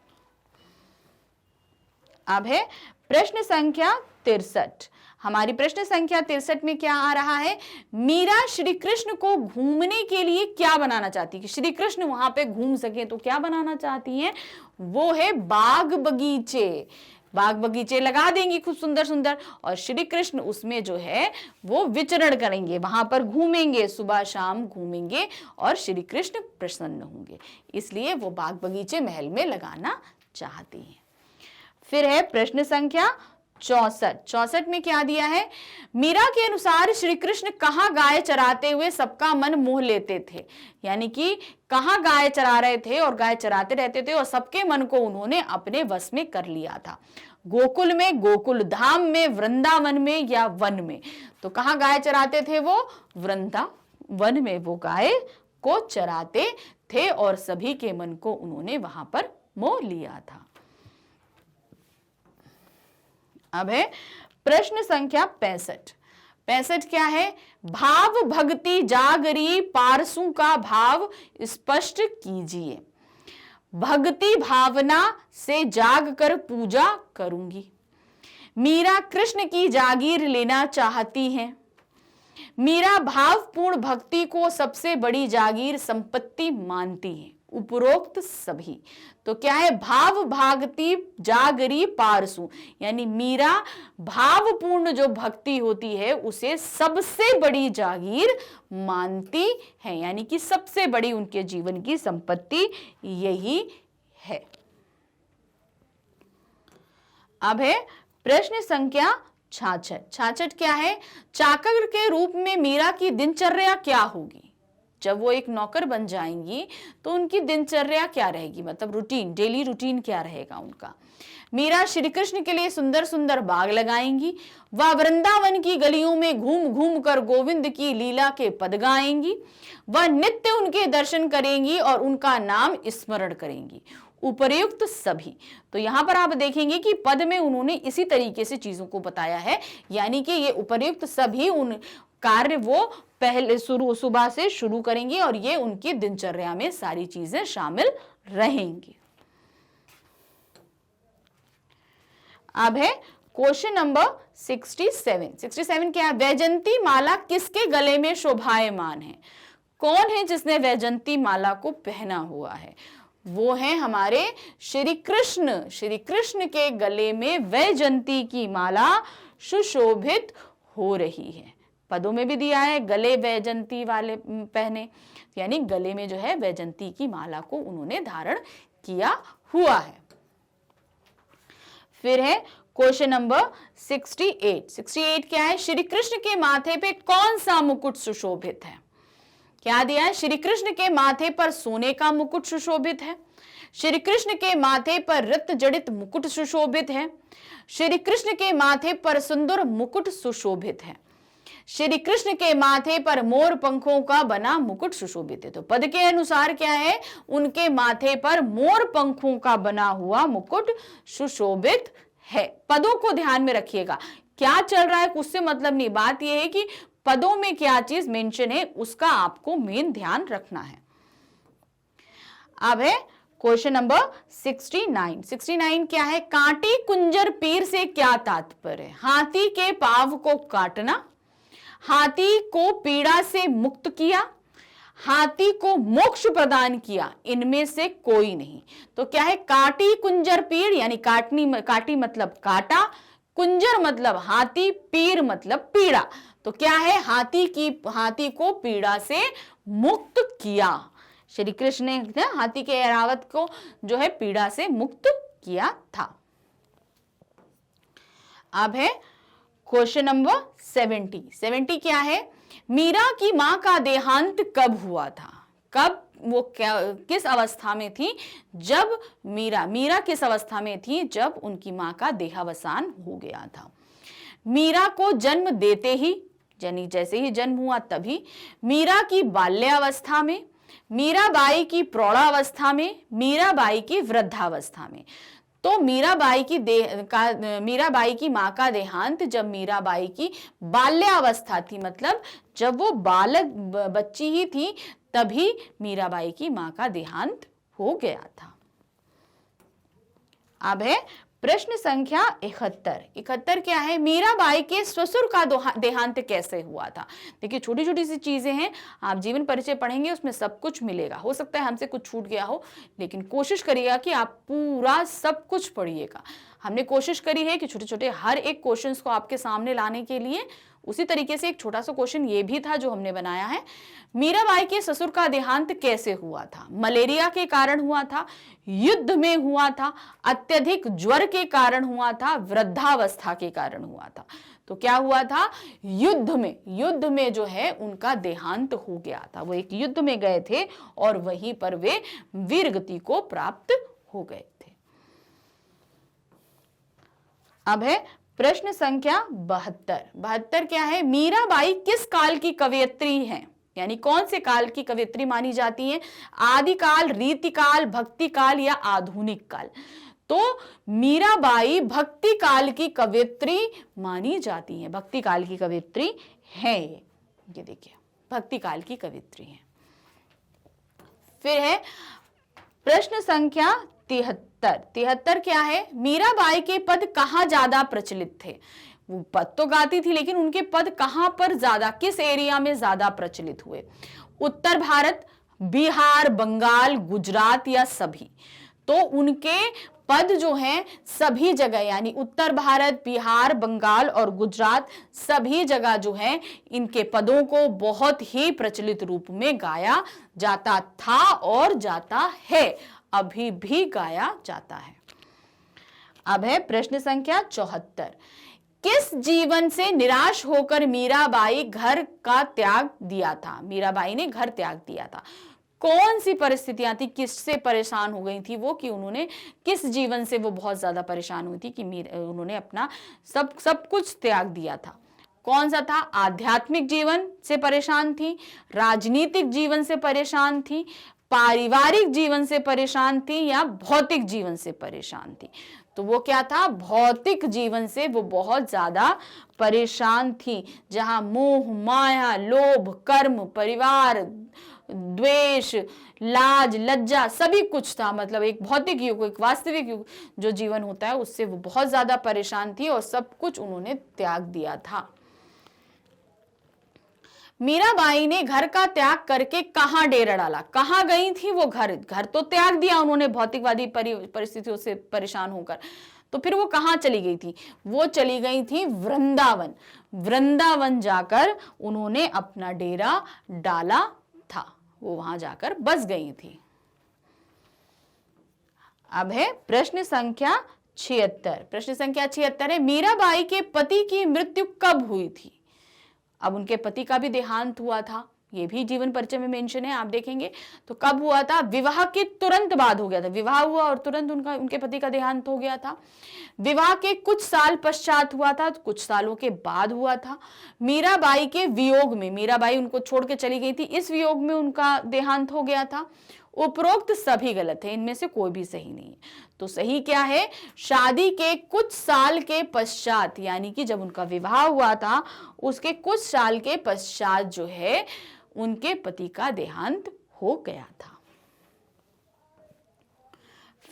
अब है प्रश्न संख्या 63। हमारी प्रश्न संख्या 63 में क्या आ रहा है, मीरा श्री कृष्ण को घूमने के लिए क्या बनाना चाहती है, कि श्री कृष्ण वहां पे घूम सके तो क्या बनाना चाहती हैं, वो है बाग बगीचे। बाग बगीचे लगा देंगी खूब सुंदर सुंदर, और श्री कृष्ण उसमें जो है वो विचरण करेंगे, वहां पर घूमेंगे, सुबह शाम घूमेंगे और श्री कृष्ण प्रसन्न होंगे, इसलिए वो बाग बगीचे महल में लगाना चाहती हैं। फिर है प्रश्न संख्या 64 में क्या दिया है? मीरा के अनुसार श्री कृष्ण कहाँ गाय चराते हुए सबका मन मोह लेते थे, यानी कि कहाँ गाय चरा रहे थे और गाय चराते रहते थे और सबके मन को उन्होंने अपने वश में कर लिया था। गोकुल में, गोकुल धाम में, वृंदावन में या वन में? तो कहाँ गाय चराते थे वो? वृंदावन में वो गाय को चराते थे और सभी के मन को उन्होंने वहां पर मोह लिया था। अब है प्रश्न संख्या 65। 65 क्या है? भाव भक्ति जागरी पारसों का भाव स्पष्ट कीजिए। भक्ति भावना से जाग कर पूजा करूंगी। मीरा कृष्ण की जागीर लेना चाहती हैं। मीरा भावपूर्ण भक्ति को सबसे बड़ी जागीर संपत्ति मानती है। उपरोक्त सभी। तो क्या है? भाव भागती जागरी पारसु, यानी मीरा भावपूर्ण जो भक्ति होती है उसे सबसे बड़ी जागीर मानती है, यानी कि सबसे बड़ी उनके जीवन की संपत्ति यही है। अब है प्रश्न संख्या 66 क्या है? चाकर के रूप में मीरा की दिनचर्या क्या होगी? जब वो एक नौकर बन जाएंगी तो उनकी दिनचर्या क्या रहेगी, मतलब रूटीन, डेली रूटीन क्या रहेगा उनका? मीरा श्री कृष्ण के लिए सुंदर सुंदर बाग लगाएंगी। वह वृंदावन की गलियों में घूम घूम कर गोविंद की लीला के पद गाएंगी। वह नित्य उनके दर्शन करेंगी और उनका नाम स्मरण करेंगी। उपर्युक्त सभी। तो यहां पर आप देखेंगे कि पद में उन्होंने इसी तरीके से चीजों को बताया है, यानी कि ये उपर्युक्त सभी उन कार्य वो पहले सुबह से शुरू करेंगे और ये उनकी दिनचर्या में सारी चीजें शामिल रहेंगी। अब है क्वेश्चन नंबर 67 क्या है? वैजंती माला किसके गले में शोभायमान है? कौन है जिसने वैजंती माला को पहना हुआ है? वो है हमारे श्री कृष्ण। श्री कृष्ण के गले में वैजंती की माला सुशोभित हो रही है। पदों में भी दिया है गले वैजंती वाले पहने, यानी गले में जो है वैजंती की माला को उन्होंने धारण किया हुआ है। फिर है क्वेश्चन नंबर 68 क्या है? श्री कृष्ण के माथे पे कौन सा मुकुट सुशोभित है? क्या दिया है? श्री कृष्ण के माथे पर सोने का मुकुट सुशोभित है। श्री कृष्ण के माथे पर रत्न जड़ित मुकुट सुशोभित है। श्री कृष्ण के माथे पर सुंदर मुकुट सुशोभित है। श्री कृष्ण के माथे पर मोर पंखों का बना मुकुट सुशोभित है। तो पद के अनुसार क्या है? उनके माथे पर मोर पंखों का बना हुआ मुकुट सुशोभित है। पदों को ध्यान में रखिएगा, क्या चल रहा है उससे मतलब नहीं, बात यह है कि पदों में क्या चीज मेंशन है उसका आपको मेन ध्यान रखना है। अब है क्वेश्चन नंबर 69 क्या है? कांटी कुंजर पीर से क्या तात्पर्य है? हाथी के पांव को काटना, हाथी को पीड़ा से मुक्त किया, हाथी को मोक्ष प्रदान किया, इनमें से कोई नहीं। तो क्या है? काटी कुंजर पीड़, यानी काटी मतलब काटा, कुंजर मतलब हाथी, पीर मतलब पीड़ा। तो क्या है? हाथी को पीड़ा से मुक्त किया। श्री कृष्ण ने हाथी के ऐरावत को जो है पीड़ा से मुक्त किया था। अब है क्वेश्चन नंबर 70 क्या है? मीरा की मां का देहांत कब हुआ था? कब वो किस अवस्था में थी? जब मीरा किस अवस्था में थी? जब उनकी मां का देहावसान हो गया था। मीरा को जन्म देते ही, यानी जैसे ही जन्म हुआ तभी, मीरा की बाल्यावस्था में, मीराबाई की प्रौढ़ावस्था में, मीराबाई की वृद्धावस्था में। तो मीराबाई की मां का देहांत जब मीराबाई की बाल्यावस्था थी, मतलब जब वो बालक बच्ची ही थी, तभी मीराबाई की मां का देहांत हो गया था। अब है प्रश्न संख्या 71 क्या है? मीराबाई के ससुर का देहांत कैसे हुआ था? देखिए छोटी छोटी सी चीजें हैं, आप जीवन परिचय पढ़ेंगे उसमें सब कुछ मिलेगा। हो सकता है हमसे कुछ छूट गया हो, लेकिन कोशिश करिएगा कि आप पूरा सब कुछ पढ़िएगा। हमने कोशिश करी है कि छोटे छोटे हर एक क्वेश्चंस को आपके सामने लाने के लिए, उसी तरीके से एक छोटा सा क्वेश्चन ये भी था जो हमने बनाया है, मीराबाई के ससुर का देहांत कैसे हुआ था? मलेरिया के कारण हुआ था, युद्ध में हुआ था, अत्यधिक ज्वर के कारण हुआ था, वृद्धावस्था के कारण हुआ था। तो क्या हुआ था? युद्ध में जो है उनका देहांत हो गया था। वो एक युद्ध में गए थे और वहीं पर वे वीरगति को प्राप्त हो गए थे। अब है प्रश्न संख्या 72। 72 क्या है? मीराबाई किस काल की कवयित्री हैं? यानी कौन से काल की कवयित्री मानी जाती हैं? आदिकाल, रीतिकाल, भक्ति काल या आधुनिक काल? तो मीराबाई भक्ति काल की कवयित्री मानी जाती हैं, भक्ति काल की कवयित्री है। ये देखिए, भक्ति काल की कवयित्री है। फिर है प्रश्न संख्या 73। 73 क्या है? मीराबाई के पद कहाँ ज्यादा प्रचलित थे? वो पद तो गाती थी, लेकिन उनके पद कहां पर ज्यादा, किस एरिया में ज्यादा प्रचलित हुए? उत्तर भारत, बिहार, बंगाल, गुजरात या सभी? तो उनके पद जो हैं सभी जगह, यानी उत्तर भारत, बिहार, बंगाल और गुजरात सभी जगह जो है इनके पदों को बहुत ही प्रचलित रूप में गाया जाता था और जाता है, अभी भी गाया जाता है। अब है प्रश्न संख्या 74। किस जीवन से निराश होकर मीराबाई घर का त्याग दिया था? मीराबाई ने घर त्याग दिया था। कौन सी परिस्थितियां थी, किससे परेशान हो गई थी वो, कि उन्होंने किस जीवन से वो बहुत ज्यादा परेशान हुई थी कि उन्होंने अपना सब कुछ त्याग दिया था? कौन सा था? आध्यात्मिक जीवन से परेशान थी, राजनीतिक जीवन से परेशान थी, पारिवारिक जीवन से परेशान थी या भौतिक जीवन से परेशान थी? तो वो क्या था? भौतिक जीवन से वो बहुत ज्यादा परेशान थी, जहां मोह, माया, लोभ, कर्म, परिवार, द्वेष, लाज, लज्जा सभी कुछ था। मतलब एक भौतिक युग, एक वास्तविक युग जो जीवन होता है उससे वो बहुत ज्यादा परेशान थी और सब कुछ उन्होंने त्याग दिया था। मीराबाई ने घर का त्याग करके कहां डेरा डाला? कहां गई थी वो? घर तो त्याग दिया उन्होंने भौतिकवादी परिस्थितियों से परेशान होकर, तो फिर वो कहां चली गई थी? वो चली गई थी वृंदावन। वृंदावन जाकर उन्होंने अपना डेरा डाला था, वो वहां जाकर बस गई थी। अब है प्रश्न संख्या 76। प्रश्न संख्या 76 है, मीराबाई के पति की मृत्यु कब हुई थी? अब उनके पति का भी देहांत हुआ था, ये भी जीवन परिचय में मेंशन है, आप देखेंगे। तो कब हुआ था? विवाह के तुरंत बाद हो गया था। विवाह हुआ और तुरंत उनके पति का देहांत हो गया था। विवाह के कुछ साल पश्चात हुआ था, कुछ सालों के बाद हुआ था। मीराबाई के वियोग में, मीराबाई उनको छोड़ के चली गई थी, इस वियोग में उनका देहांत हो गया था। उपरोक्त सभी गलत है, इनमें से कोई भी सही नहीं है। तो सही क्या है? शादी के कुछ साल के पश्चात, यानी कि जब उनका विवाह हुआ था उसके कुछ साल के पश्चात जो है उनके पति का देहांत हो गया था।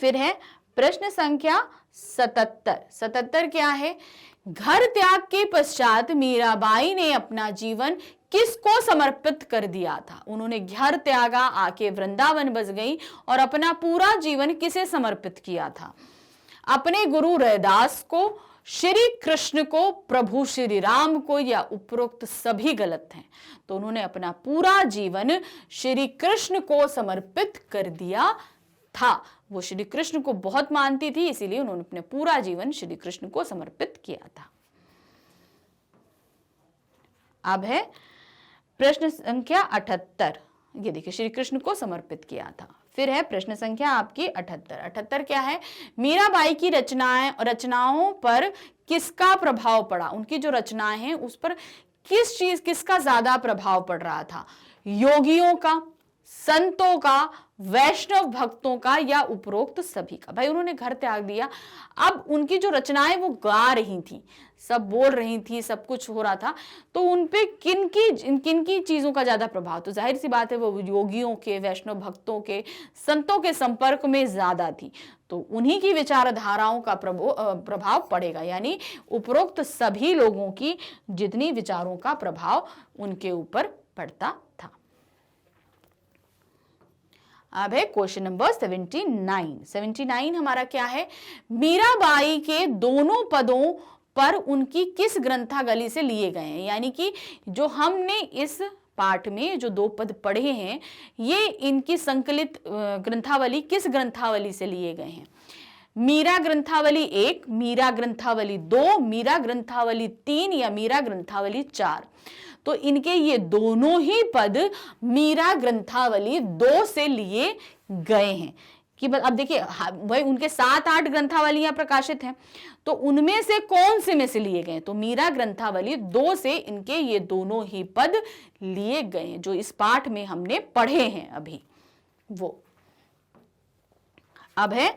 फिर है प्रश्न संख्या 77। 77 क्या है? घर त्याग के पश्चात मीराबाई ने अपना जीवन किसको समर्पित कर दिया था? उन्होंने घर त्यागा, आके वृंदावन बस गई और अपना पूरा जीवन किसे समर्पित किया था? अपने गुरु रैदास को, श्री कृष्ण को, प्रभु श्री राम को, या उपरोक्त सभी गलत हैं? तो उन्होंने अपना पूरा जीवन श्री कृष्ण को समर्पित कर दिया था। वो श्री कृष्ण को बहुत मानती थी, इसीलिए उन्होंने अपने पूरा जीवन श्री कृष्ण को समर्पित किया था। अब है प्रश्न संख्या 78। ये देखिए, श्री कृष्ण को समर्पित किया था। फिर है प्रश्न संख्या आपकी 78। 78 क्या है? मीराबाई की रचनाओं पर किसका प्रभाव पड़ा? उनकी जो रचनाएं हैं उस पर किसका ज्यादा प्रभाव पड़ रहा था? योगियों का, संतों का, वैष्णव भक्तों का, या उपरोक्त सभी का? भाई उन्होंने घर त्याग दिया, अब उनकी जो रचनाएं वो गा रही थी, सब बोल रही थी, सब कुछ हो रहा था, तो उनपे किनकी चीजों का ज्यादा प्रभाव? तो जाहिर सी बात है वो योगियों के, वैष्णव भक्तों के, संतों के संपर्क में ज्यादा थी, तो उन्हीं की विचारधाराओं का प्रभाव पड़ेगा। यानी उपरोक्त सभी लोगों की जितनी विचारों का प्रभाव उनके ऊपर पड़ता था। अब है क्वेश्चन नंबर 79। 79 हमारा क्या है? मीराबाई के दोनों पदों पर उनकी किस ग्रंथावली से लिए गए हैं, यानी कि जो हमने इस पाठ में जो 2 पद पढ़े हैं ये इनकी संकलित ग्रंथावली किस ग्रंथावली से लिए गए हैं। मीरा ग्रंथावली 1, मीरा ग्रंथावली 2, मीरा ग्रंथावली 3 या मीरा ग्रंथावली 4। तो इनके ये दोनों ही पद मीरा ग्रंथावली 2 से लिए गए हैं। कि अब देखिए भाई उनके 7-8 ग्रंथावलियां प्रकाशित हैं, तो उनमें से कौन से में से लिए गए, तो मीरा ग्रंथावली 2 से इनके ये दोनों ही पद लिए गए हैं जो इस पाठ में हमने पढ़े हैं अभी वो। अब है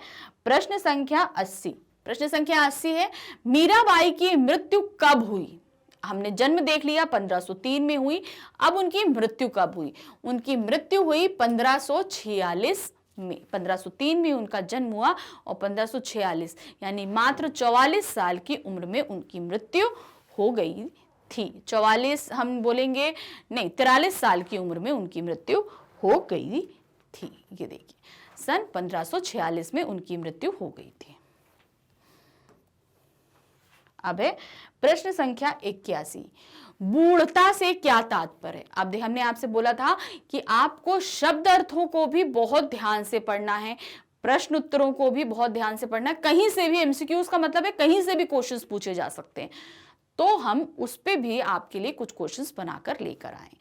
प्रश्न संख्या 80। प्रश्न संख्या 80 है, मीराबाई की मृत्यु कब हुई। हमने जन्म देख लिया 1503 में हुई, अब उनकी मृत्यु कब हुई। उनकी मृत्यु हुई 1546 में। 1503 में उनका जन्म हुआ और 1546 यानी मात्र 44 साल की उम्र में उनकी मृत्यु हो गई थी। 44 हम बोलेंगे नहीं, 43 साल की उम्र में उनकी मृत्यु हो गई थी। ये देखिए सन 1546 में उनकी मृत्यु हो गई थी। अब है प्रश्न संख्या 81, बूढ़ता से क्या तात्पर्य है। अब हमने आपसे बोला था कि आपको शब्द अर्थों को भी बहुत ध्यान से पढ़ना है, प्रश्न उत्तरों को भी बहुत ध्यान से पढ़ना है। कहीं से भी एमसीक्यूज का मतलब है कहीं से भी क्वेश्चंस पूछे जा सकते हैं, तो हम उस पे भी आपके लिए कुछ क्वेश्चंस बनाकर लेकर आए।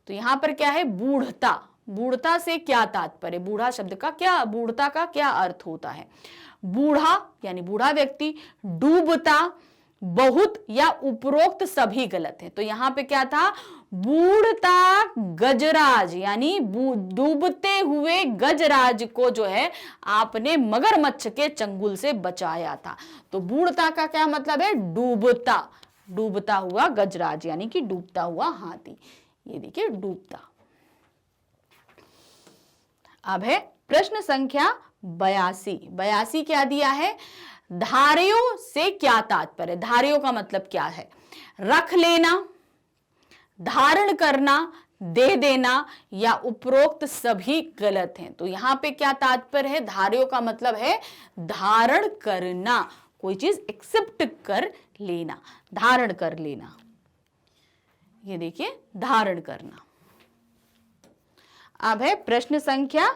तो यहाँ पर क्या है, बूढ़ता, बूढ़ता से क्या तात्पर्य, बूढ़ा शब्द का क्या, बूढ़ता का क्या अर्थ होता है। बूढ़ा यानी बूढ़ा व्यक्ति, डूबता, बहुत या उपरोक्त सभी गलत है। तो यहां पे क्या था, बूढ़ता गजराज यानी डूबते हुए गजराज को जो है आपने मगरमच्छ के चंगुल से बचाया था। तो बूढ़ता का क्या मतलब है, डूबता, डूबता हुआ गजराज यानी कि डूबता हुआ हाथी। ये देखिए डूबता। अब है प्रश्न संख्या 82। 82 क्या दिया है, धार्यों से क्या तात्पर्य। धार्यों का मतलब क्या है, रख लेना, धारण करना, दे देना या उपरोक्त सभी गलत हैं। तो यहां पे क्या तात्पर्य है, धार्यों का मतलब है धारण करना, कोई चीज एक्सेप्ट कर लेना, धारण कर लेना। ये देखिए धारण करना। अब है प्रश्न संख्या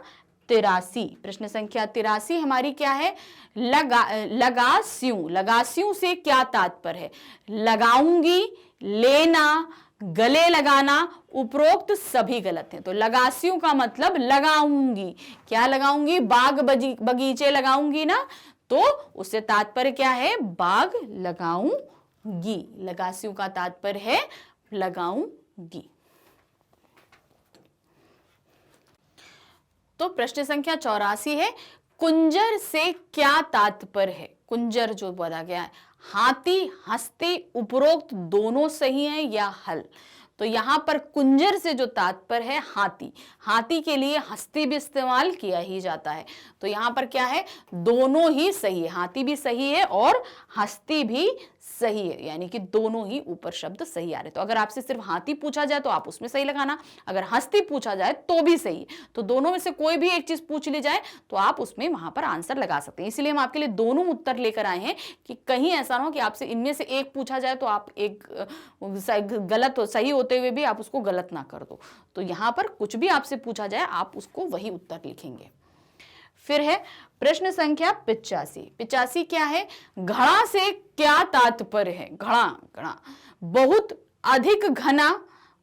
83। प्रश्न संख्या 83 हमारी क्या है, लगास्यूं। लगास्यूं से क्या तात्पर्य है, लगाऊंगी, लेना, गले लगाना, उपरोक्त सभी गलत हैं। तो लगास्यूं का मतलब लगाऊंगी, क्या लगाऊंगी, बाग बगीचे लगाऊंगी ना, तो उससे तात्पर्य क्या है, बाग लगाऊंगी। लगास्यूं का तात्पर्य है लगाऊंगी। तो प्रश्न संख्या 84 है, कुंजर से क्या तात्पर्य है। कुंजर जो बोला गया है, हाथी, हस्ती, उपरोक्त दोनों सही है या हल। तो यहां पर कुंजर से जो तात्पर्य है हाथी, हाथी के लिए हस्ती भी इस्तेमाल किया ही जाता है। तो यहां पर क्या है, दोनों ही सही है, हाथी भी सही है और हस्ती भी सही है, यानी कि दोनों ही ऊपर शब्द सही आ रहे। तो अगर आपसे सिर्फ हाथी पूछा जाए तो आप उसमें सही लगाना, अगर हस्ती पूछा जाए तो भी सही है। तो दोनों में से कोई भी एक चीज पूछ ली जाए तो आप उसमें वहां पर आंसर लगा सकते हैं। इसलिए हम आपके लिए दोनों उत्तर लेकर आए हैं कि कहीं ऐसा ना हो कि आपसे इनमें से एक पूछा जाए तो आप एक गलत सही होते हुए भी आप उसको गलत ना कर दो। तो यहां पर कुछ भी आपसे पूछा जाए आप उसको वही उत्तर लिखेंगे। फिर है प्रश्न संख्या 85। 85 क्या है, घड़ा से क्या तात्पर्य है। घड़ा, घड़ा बहुत अधिक घना,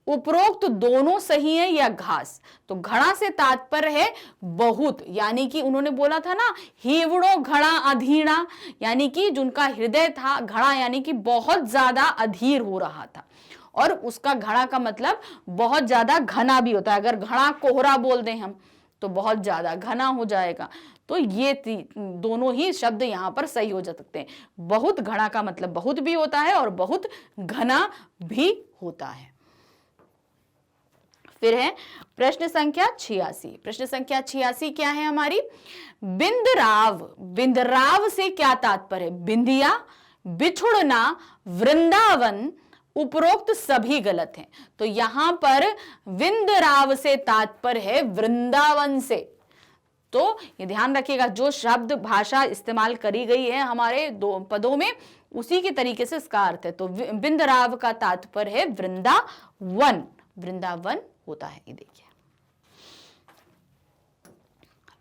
उपरोक्त दोनों सही है या घास। तो घड़ा से तात्पर्य है बहुत, यानी कि उन्होंने बोला था ना, हीवड़ो घड़ा अधीरा, यानी कि जिनका हृदय था घड़ा, यानी कि बहुत ज्यादा अधीर हो रहा था। और उसका घड़ा का मतलब बहुत ज्यादा घना भी होता है। अगर घड़ा कोहरा बोल दें हम तो बहुत ज्यादा घना हो जाएगा। तो ये दोनों ही शब्द यहां पर सही हो जा सकते हैं। बहुत घना का मतलब बहुत भी होता है और बहुत घना भी होता है। फिर है प्रश्न संख्या 86। प्रश्न संख्या 86 क्या है हमारी, बिंदराव। बिंदराव से क्या तात्पर्य, बिंदिया, बिछुड़ना, वृंदावन, उपरोक्त सभी गलत हैं। तो यहां पर विंदराव से तात्पर्य है वृंदावन से। तो ये ध्यान रखिएगा, जो शब्द भाषा इस्तेमाल करी गई है हमारे दो पदों में, उसी के तरीके से इसका अर्थ है। तो बिंदराव का तात्पर्य है वृंदावन, वृंदावन होता है। ये देखिए,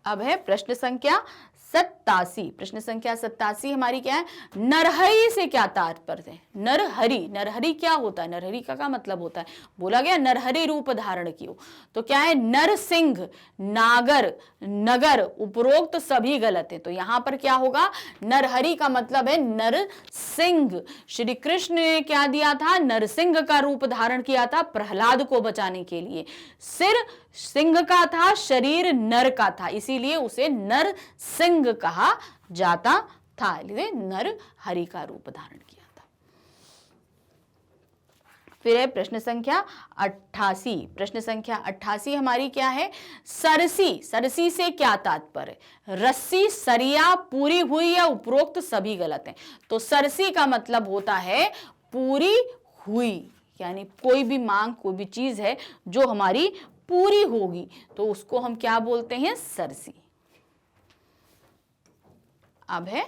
अब है प्रश्न संख्या 87। प्रश्न संख्या 87 हमारी क्या है, नरहरि से क्या तात्पर्य है। नरहरि, नरहरि क्या होता है, नरहरि का मतलब होता है, बोला गया नरहरि रूप धारण कियो, तो क्या है, नरसिंह, नागर, नगर, उपरोक्त सभी गलत है। तो यहां पर क्या होगा, नरहरि का मतलब है नरसिंह। श्री कृष्ण ने क्या दिया था, नरसिंह का रूप धारण किया था प्रहलाद को बचाने के लिए। सिर सिंह का था, शरीर नर का था, इसीलिए उसे नरसिंह कहा जाता था, इसलिए नरहरि का रूप धारण किया था। फिर है प्रश्न संख्या 88। प्रश्न संख्या 88 हमारी क्या है, सरसी, सरसी से क्या तात्पर्य, रस्सी, सरिया, पूरी हुई या उपरोक्त सभी गलत हैं। तो सरसी का मतलब होता है पूरी हुई, यानी कोई भी मांग, कोई भी चीज है जो हमारी पूरी होगी तो उसको हम क्या बोलते हैं, सरसी। अब है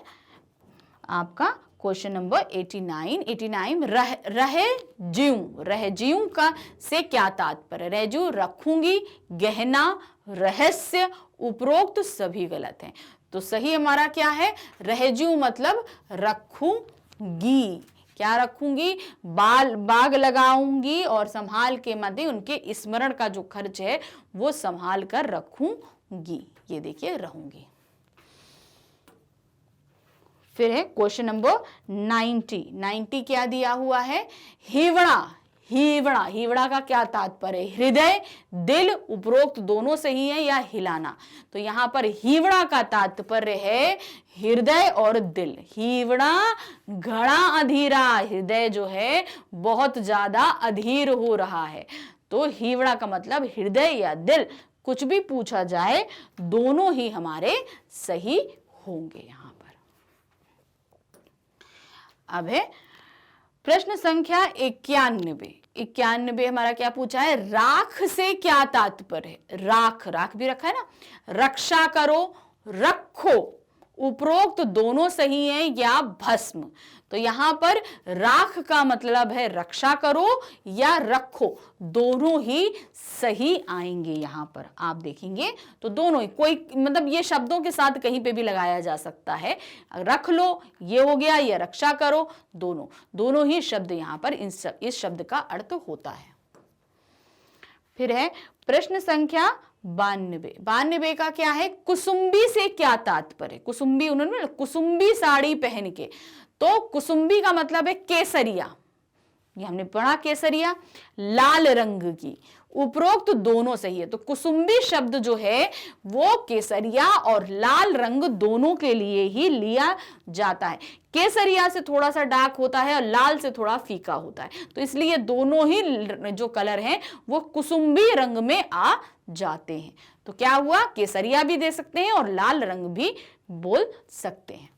आपका क्वेश्चन नंबर 89। 89 रहे जीव, रह जीव का से क्या तात्पर्य, रहजू, रखूंगी, गहना, रहस्य, उपरोक्त सभी गलत हैं। तो सही हमारा क्या है, रहजू मतलब रखूंगी, क्या रखूंगी, बाग लगाऊंगी और संभाल के मध्य उनके स्मरण का जो खर्च है वो संभाल कर रखूंगी। ये देखिए, रहूंगी। फिर है क्वेश्चन नंबर 90। 90 क्या दिया हुआ है, हिवड़ा, हिवड़ा, हिवड़ा का क्या तात्पर्य है, हृदय, दिल, उपरोक्त दोनों सही है या हिलाना। तो यहां पर हिवड़ा का तात्पर्य है हृदय और दिल। हिवड़ा घड़ा अधीरा, हृदय जो है बहुत ज्यादा अधीर हो रहा है। तो हिवड़ा का मतलब हृदय या दिल, कुछ भी पूछा जाए दोनों ही हमारे सही होंगे यहां पर। अब है प्रश्न संख्या 91। 91 हमारा क्या पूछा है, राख से क्या तात्पर्य है। राख, राख भी रखा है ना, रक्षा करो, रखो, उपरोक्त दोनों सही है या भस्म। तो यहां पर राख का मतलब है रक्षा करो या रखो, दोनों ही सही आएंगे। यहां पर आप देखेंगे तो दोनों ही, कोई मतलब ये शब्दों के साथ कहीं पे भी लगाया जा सकता है, रख लो ये हो गया, या रक्षा करो, दोनों ही शब्द यहां पर इस शब्द का अर्थ होता है। फिर है प्रश्न संख्या 92। 92 का क्या है, कुसुम्बी से क्या तात्पर्य। कुसुम्बी, उन्होंने कुसुम्बी साड़ी पहन के, तो कुसुम्बी का मतलब है केसरिया, ये हमने पढ़ा केसरिया, लाल रंग की, उपरोक्त दोनों सही है। तो कुसुम्बी शब्द जो है वो केसरिया और लाल रंग दोनों के लिए ही लिया जाता है। केसरिया से थोड़ा सा डार्क होता है और लाल से थोड़ा फीका होता है, तो इसलिए दोनों ही जो कलर हैं वो कुसुम्बी रंग में आ जाते हैं। तो क्या हुआ, केसरिया भी दे सकते हैं और लाल रंग भी बोल सकते हैं।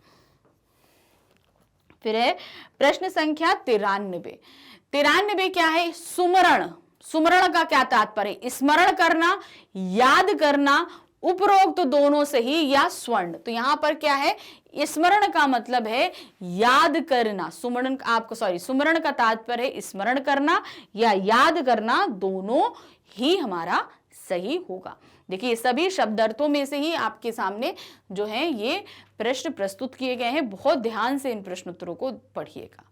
फिर है प्रश्न संख्या 93। 93 क्या है, सुमरण, सुमरण का क्या तात्पर्य, स्मरण करना, याद करना, उपरोक्त दोनों सही या स्वर्ण। तो यहां पर क्या है, स्मरण का मतलब है याद करना, सुमरण आपको सुमरण का तात्पर्य है स्मरण करना या याद करना, दोनों ही हमारा सही होगा। देखिए सभी शब्दार्थों में से ही आपके सामने जो है ये प्रश्न प्रस्तुत किए गए हैं, बहुत ध्यान से इन प्रश्नोत्तरों को पढ़िएगा।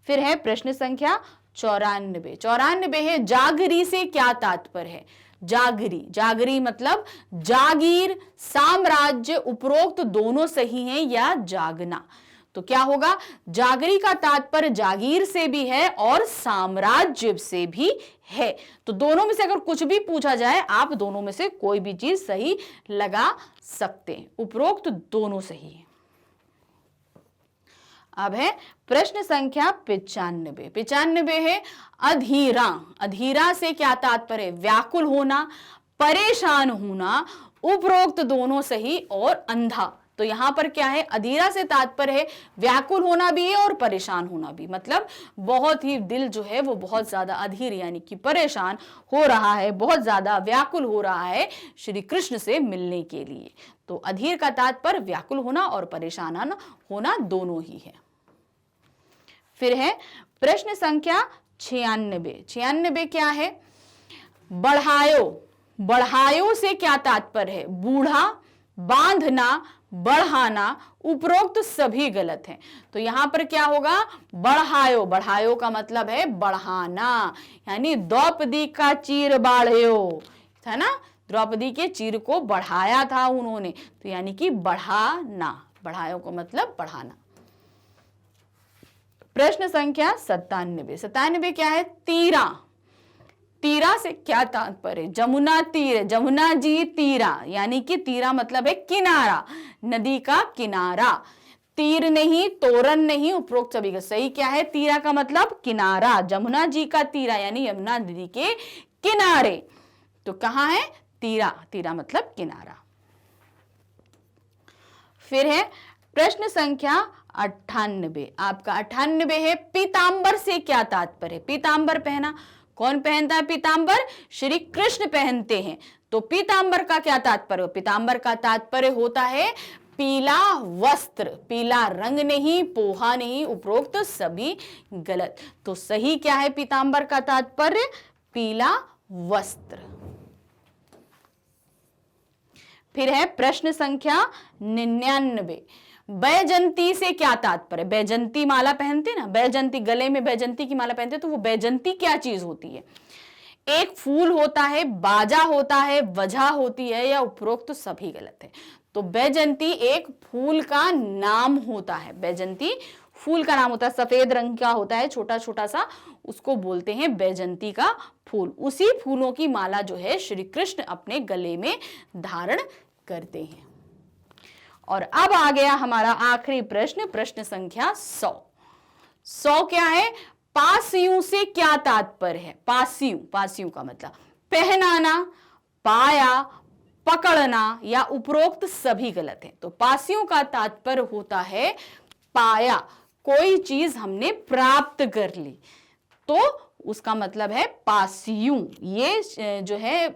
फिर है प्रश्न संख्या 94। 94 है, जागरी से क्या तात्पर्य है। जागरी, जागरी मतलब जागीर, साम्राज्य, उपरोक्त दोनों सही हैं या जागना। तो क्या होगा, जागरी का तात्पर्य जागीर से भी है और साम्राज्य से भी है। तो दोनों में से अगर कुछ भी पूछा जाए आप दोनों में से कोई भी चीज सही लगा सकते हैं, उपरोक्त दोनों सही है। अब है प्रश्न संख्या 95। 95 है, अधीरा, अधीरा से क्या तात्पर्य, व्याकुल होना, परेशान होना, उपरोक्त दोनों सही और अंधा। तो यहां पर क्या है, अधीरा से तात्पर्य है व्याकुल होना भी है और परेशान होना भी, मतलब बहुत ही दिल जो है वो बहुत ज्यादा अधीर यानी कि परेशान हो रहा है, बहुत ज्यादा व्याकुल हो रहा है श्री कृष्ण से मिलने के लिए। तो अधीर का तात्पर्य व्याकुल होना और परेशान होना दोनों ही है। फिर है प्रश्न संख्या 96। 96 क्या है, बढ़ायो, बढ़ायो से क्या तात्पर्य है, बूढ़ा, बांधना, बढ़ाना, उपरोक्त सभी गलत हैं। तो यहां पर क्या होगा, बढ़ायो, बढ़ायो का मतलब है बढ़ाना, यानी द्रौपदी का चीर बाढ़यो, है ना, द्रौपदी के चीर को बढ़ाया था उन्होंने, तो यानी कि बढ़ाना, बढ़ायो का मतलब बढ़ाना। प्रश्न संख्या 97। 97 क्या है, तीरा, तीरा से क्या तात्पर्य, जमुना तीर, जमुना जी तीरा, यानी कि तीरा मतलब है किनारा, नदी का किनारा, तीर नहीं, तोरन नहीं, उपरोक्त सभी का सही क्या है, तीरा का मतलब किनारा, जमुना जी का तीरा यानी यमुना नदी के किनारे। तो कहां है तीरा, तीरा मतलब किनारा। फिर है प्रश्न संख्या 98। आपका 98 है, पीतांबर से क्या तात्पर्य, पीतांबर पहना, कौन पहनता है पीतांबर, श्री कृष्ण पहनते हैं। तो पीतांबर का क्या तात्पर्य, पीतांबर का तात्पर्य होता है पीला वस्त्र, पीला रंग नहीं, पोहा नहीं, उपरोक्त सभी गलत। तो सही क्या है पीतांबर का तात्पर्य, पीला वस्त्र। फिर है प्रश्न संख्या 99। बैजंती से क्या तात्पर्य, बैजंती माला पहनते ना, बैजंती, गले में बैजंती की माला पहनते, तो वो बैजंती क्या चीज होती है, एक फूल होता है, बाजा होता है, वजह होती है, या उपरोक्त तो सभी गलत है। तो बैजंती एक फूल का नाम होता है, बैजंती फूल का नाम होता है, सफेद रंग का होता है, छोटा छोटा सा, उसको बोलते हैं बैजंती का फूल। उसी फूलों की माला जो है श्री कृष्ण अपने गले में धारण करते हैं। और अब आ गया हमारा आखिरी प्रश्न, प्रश्न संख्या 100। 100 क्या है, पासियों से क्या तात्पर्य है, पासियों, पासियों का मतलब पहनाना, पाया, पकड़ना, या उपरोक्त सभी गलत है। तो पासियों का तात्पर्य होता है पाया, कोई चीज हमने प्राप्त कर ली, तो उसका मतलब है पासियों। ये जो है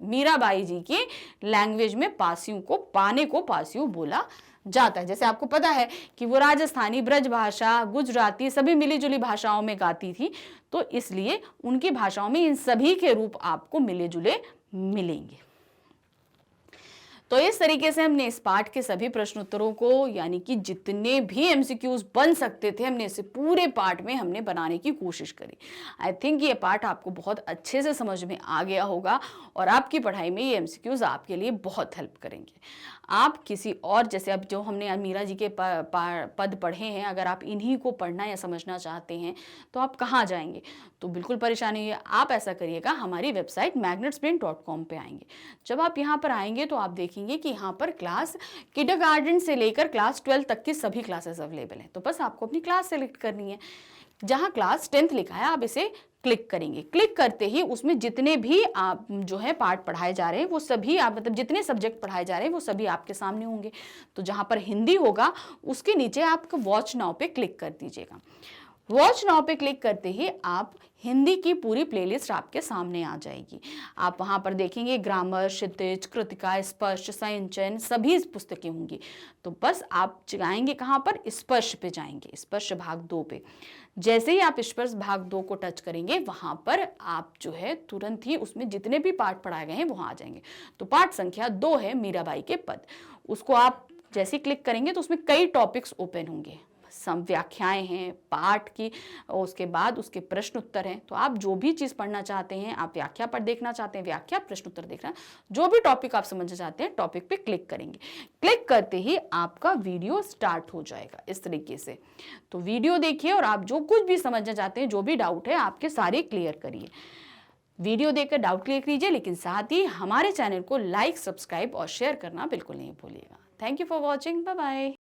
मीराबाई जी की लैंग्वेज में पासियों को, पाने को पासियों बोला जाता है। जैसे आपको पता है कि वो राजस्थानी, ब्रज भाषा, गुजराती सभी मिली जुली भाषाओं में गाती थी, तो इसलिए उनकी भाषाओं में इन सभी के रूप आपको मिले जुले मिलेंगे। तो इस तरीके से हमने इस पाठ के सभी प्रश्न उत्तरों को, यानी कि जितने भी एमसीक्यूज बन सकते थे, हमने इसे पूरे पाठ में हमने बनाने की कोशिश करी। आई थिंक ये पाठ आपको बहुत अच्छे से समझ में आ गया होगा और आपकी पढ़ाई में ये एमसीक्यूज आपके लिए बहुत हेल्प करेंगे। आप किसी और, जैसे अब जो हमने मीरा जी के पद पढ़े हैं, अगर आप इन्हीं को पढ़ना या समझना चाहते हैं तो आप कहाँ जाएंगे, तो बिल्कुल परेशानी है, आप ऐसा करिएगा, हमारी वेबसाइट magnetsbrain.com पे आएंगे। जब आप यहाँ पर आएंगे तो आप देखेंगे कि यहाँ पर क्लास किंडरगार्टन से लेकर क्लास 12 तक की सभी क्लासेस अवेलेबल हैं। तो बस आपको अपनी क्लास सेलेक्ट करनी है, जहाँ क्लास 10th लिखा है आप इसे क्लिक करेंगे। क्लिक करते ही उसमें जितने भी आप जो है पार्ट पढ़ाए जा रहे हैं वो सभी आप, मतलब जितने सब्जेक्ट पढ़ाए जा रहे हैं वो सभी आपके सामने होंगे। तो जहाँ पर हिंदी होगा उसके नीचे आप वॉच नाउ पे क्लिक कर दीजिएगा। वॉच नाउ पे क्लिक करते ही आप हिंदी की पूरी प्लेलिस्ट आपके सामने आ जाएगी। आप वहाँ पर देखेंगे ग्रामर, क्षितिज, कृतिका, स्पर्श, संचयन सभी पुस्तकें होंगी। तो बस आप जाएंगे कहाँ पर, स्पर्श पे जाएंगे, स्पर्श भाग 2 पे। जैसे ही आप स्पर्श भाग 2 को टच करेंगे वहाँ पर आप जो है तुरंत ही उसमें जितने भी पाठ पढ़ाए गए हैं वहाँ आ जाएंगे। तो पाठ संख्या 2 है मीराबाई के पद, उसको आप जैसे ही क्लिक करेंगे तो उसमें कई टॉपिक्स ओपन होंगे, सम व्याख्याएं हैं पाठ की, और उसके बाद उसके प्रश्न उत्तर हैं। तो आप जो भी चीज़ पढ़ना चाहते हैं, आप व्याख्या पर देखना चाहते हैं, व्याख्या, प्रश्न उत्तर देखना, जो भी टॉपिक आप समझना चाहते हैं टॉपिक पे क्लिक करेंगे। क्लिक करते ही आपका वीडियो स्टार्ट हो जाएगा इस तरीके से। तो वीडियो देखिए और आप जो कुछ भी समझना चाहते हैं, जो भी डाउट है आपके सारे क्लियर करिए। वीडियो देखकर डाउट क्लियर कीजिए, लेकिन साथ ही हमारे चैनल को लाइक, सब्सक्राइब और शेयर करना बिल्कुल नहीं भूलिएगा। Thank you for watching, bye bye.